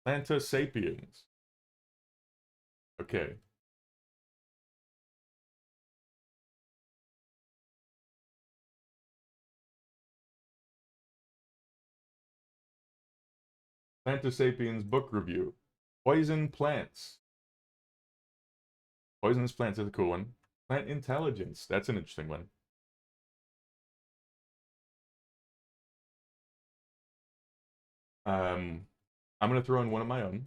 Planta sapiens. Okay. Planta sapiens book review. Poison plants. Poisonous plants is a cool one. Plant intelligence. That's an interesting one. I'm going to throw in one of my own.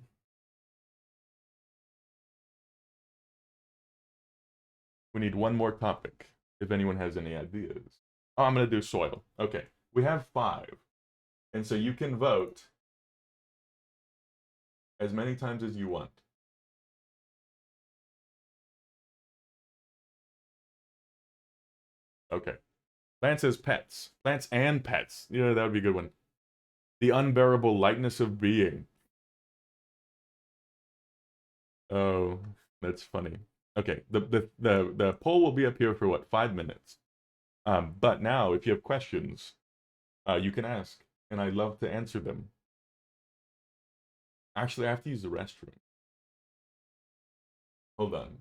We need one more topic, if anyone has any ideas. Oh, I'm going to do soil. Okay. We have 5. And so you can vote as many times as you want. Okay. Plants as pets. Plants and pets. Yeah, that would be a good one. The unbearable lightness of being. Oh, that's funny. Okay, the poll will be up here for what, 5 minutes. But now, if you have questions, you can ask, and I'd love to answer them. Actually, I have to use the restroom. Hold on.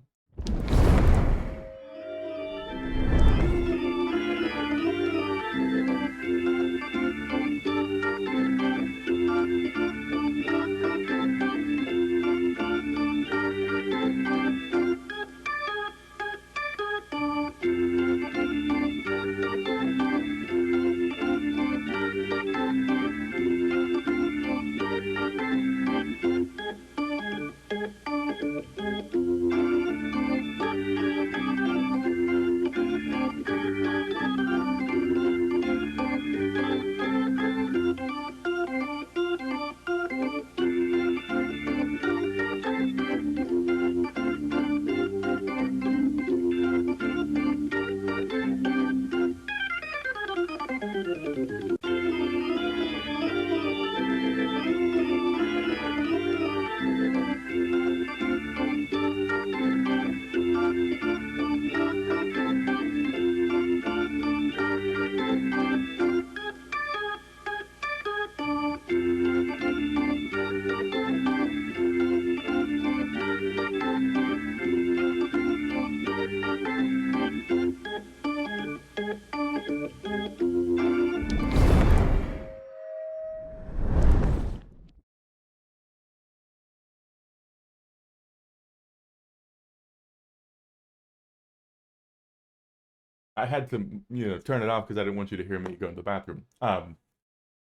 I had to, turn it off because I didn't want you to hear me go in the bathroom.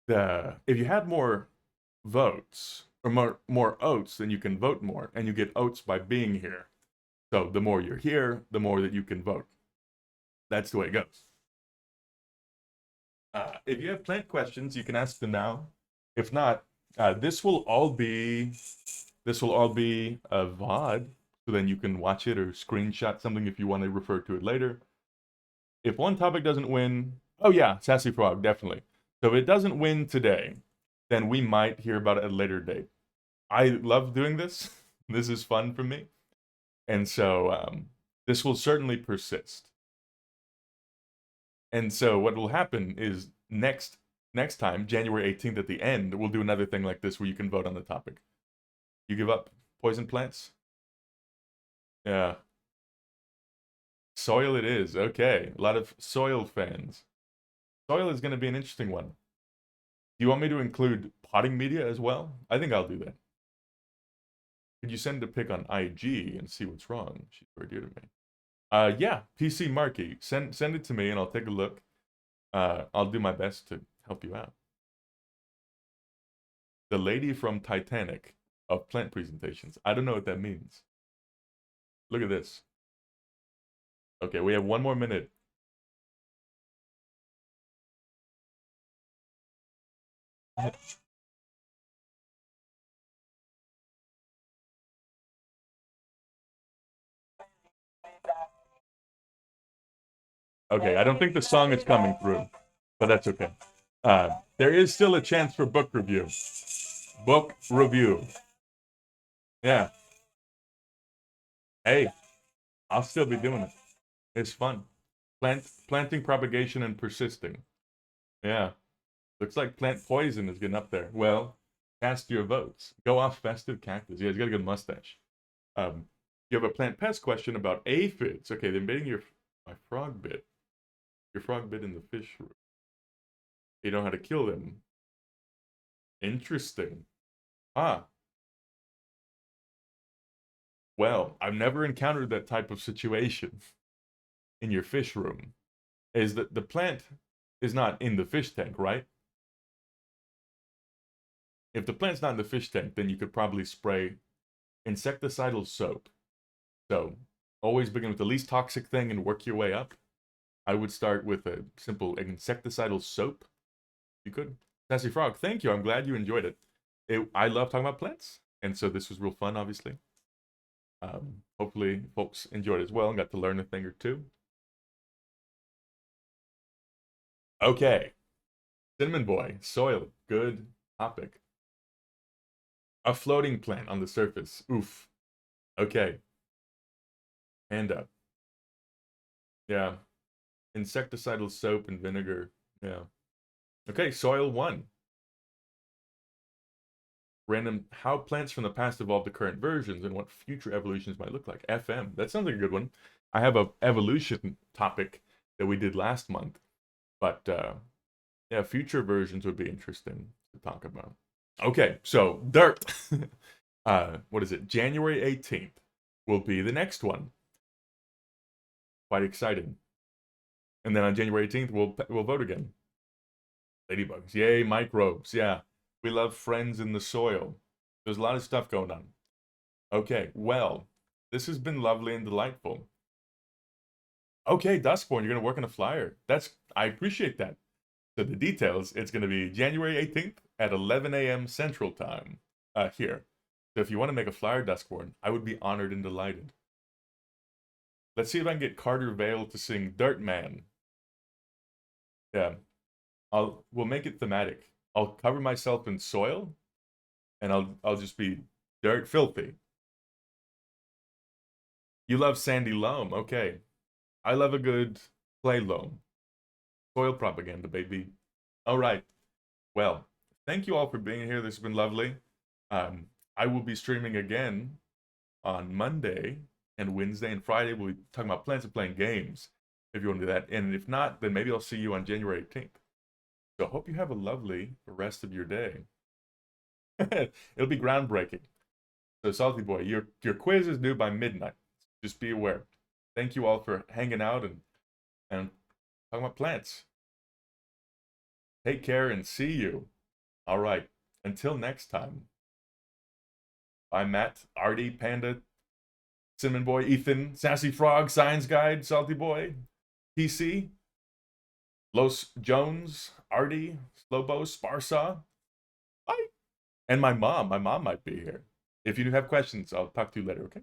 The if you had more votes or more oats, then you can vote more, and you get oats by being here. So the more you're here, the more that you can vote. That's the way it goes. If you have plant questions, you can ask them now. If not, this will all be a VOD, so then you can watch it or screenshot something if you want to refer to it later. If one topic doesn't win, oh yeah, Sassy Frog, definitely. So if it doesn't win today, then we might hear about it at a later date. I love doing this. This is fun for me. And so this will certainly persist. And so what will happen is next time, January 18th at the end, we'll do another thing like this where you can vote on the topic. You give up poison plants? Yeah. Soil it is. Okay. A lot of soil fans. Soil is going to be an interesting one. Do you want me to include potting media as well? I think I'll do that. Could you send a pic on IG and see what's wrong? She's very dear to me. Yeah, PC Marky. Send it to me and I'll take a look. I'll do my best to help you out. The lady from Titanic of plant presentations. I don't know what that means. Look at this. Okay, we have 1 more minute. Okay, I don't think the song is coming through, but that's okay. There is still a chance for book review. Book review. Yeah. Hey, I'll still be doing it. It's fun. Planting, propagation, and persisting. Yeah. Looks like plant poison is getting up there. Well, cast your votes. Go off festive cactus. Yeah, he's got a good mustache. You have a plant pest question about aphids. Okay, they're invading my frog bit. Your frog bit in the fish room. You know how to kill them. Interesting. Ah. Well, I've never encountered that type of situation in your fish room. Is that the plant is not in the fish tank, right? If the plant's not in the fish tank, then you could probably spray insecticidal soap. So always begin with the least toxic thing and work your way up. I would start with a simple insecticidal soap. You could. Sassy Frog, thank you. I'm glad you enjoyed it. I love talking about plants, and so this was real fun, obviously. Hopefully, folks enjoyed it as well and got to learn a thing or two. Okay. Cinnamon Boy, soil, good topic. A floating plant on the surface. Oof. Okay. Hand up. Yeah. Insecticidal soap and vinegar. Yeah. Okay, soil 1. Random how plants from the past evolved to current versions and what future evolutions might look like. FM. That sounds like a good one. I have a evolution topic that we did last month, but yeah, future versions would be interesting to talk about. Okay, so dirt. What is it? January 18th will be the next one. Quite exciting. And then on January 18th, we'll vote again. Ladybugs, yay! Microbes, yeah. We love friends in the soil. There's a lot of stuff going on. Okay, well, this has been lovely and delightful. Okay, Dustborn, you're gonna work on a flyer. I appreciate that. So the details, it's gonna be January 18th at 11 a.m. Central Time here. So if you want to make a flyer, Duskborn, I would be honored and delighted. Let's see if I can get Carter Vale to sing Dirt Man. Yeah, we'll make it thematic. I'll cover myself in soil, and I'll just be dirt filthy. You love sandy loam, okay. I love a good clay loam. Soil propaganda, baby. All right. Well, thank you all for being here. This has been lovely. I will be streaming again on Monday and Wednesday and Friday. We'll be talking about plants and playing games if you want to do that. And if not, then maybe I'll see you on January 18th. So I hope you have a lovely rest of your day. It'll be groundbreaking. So Salty Boy, your quiz is due by midnight. Just be aware. Thank you all for hanging out and and talking about plants. Take care and see you. All right. Until next time. I'm Matt, Artie, Panda, Cinnamon Boy, Ethan, Sassy Frog, Science Guide, Salty Boy, PC, Los Jones, Artie, Slobo, Sparsaw. Bye. And my mom. My mom might be here. If you have questions, I'll talk to you later, okay?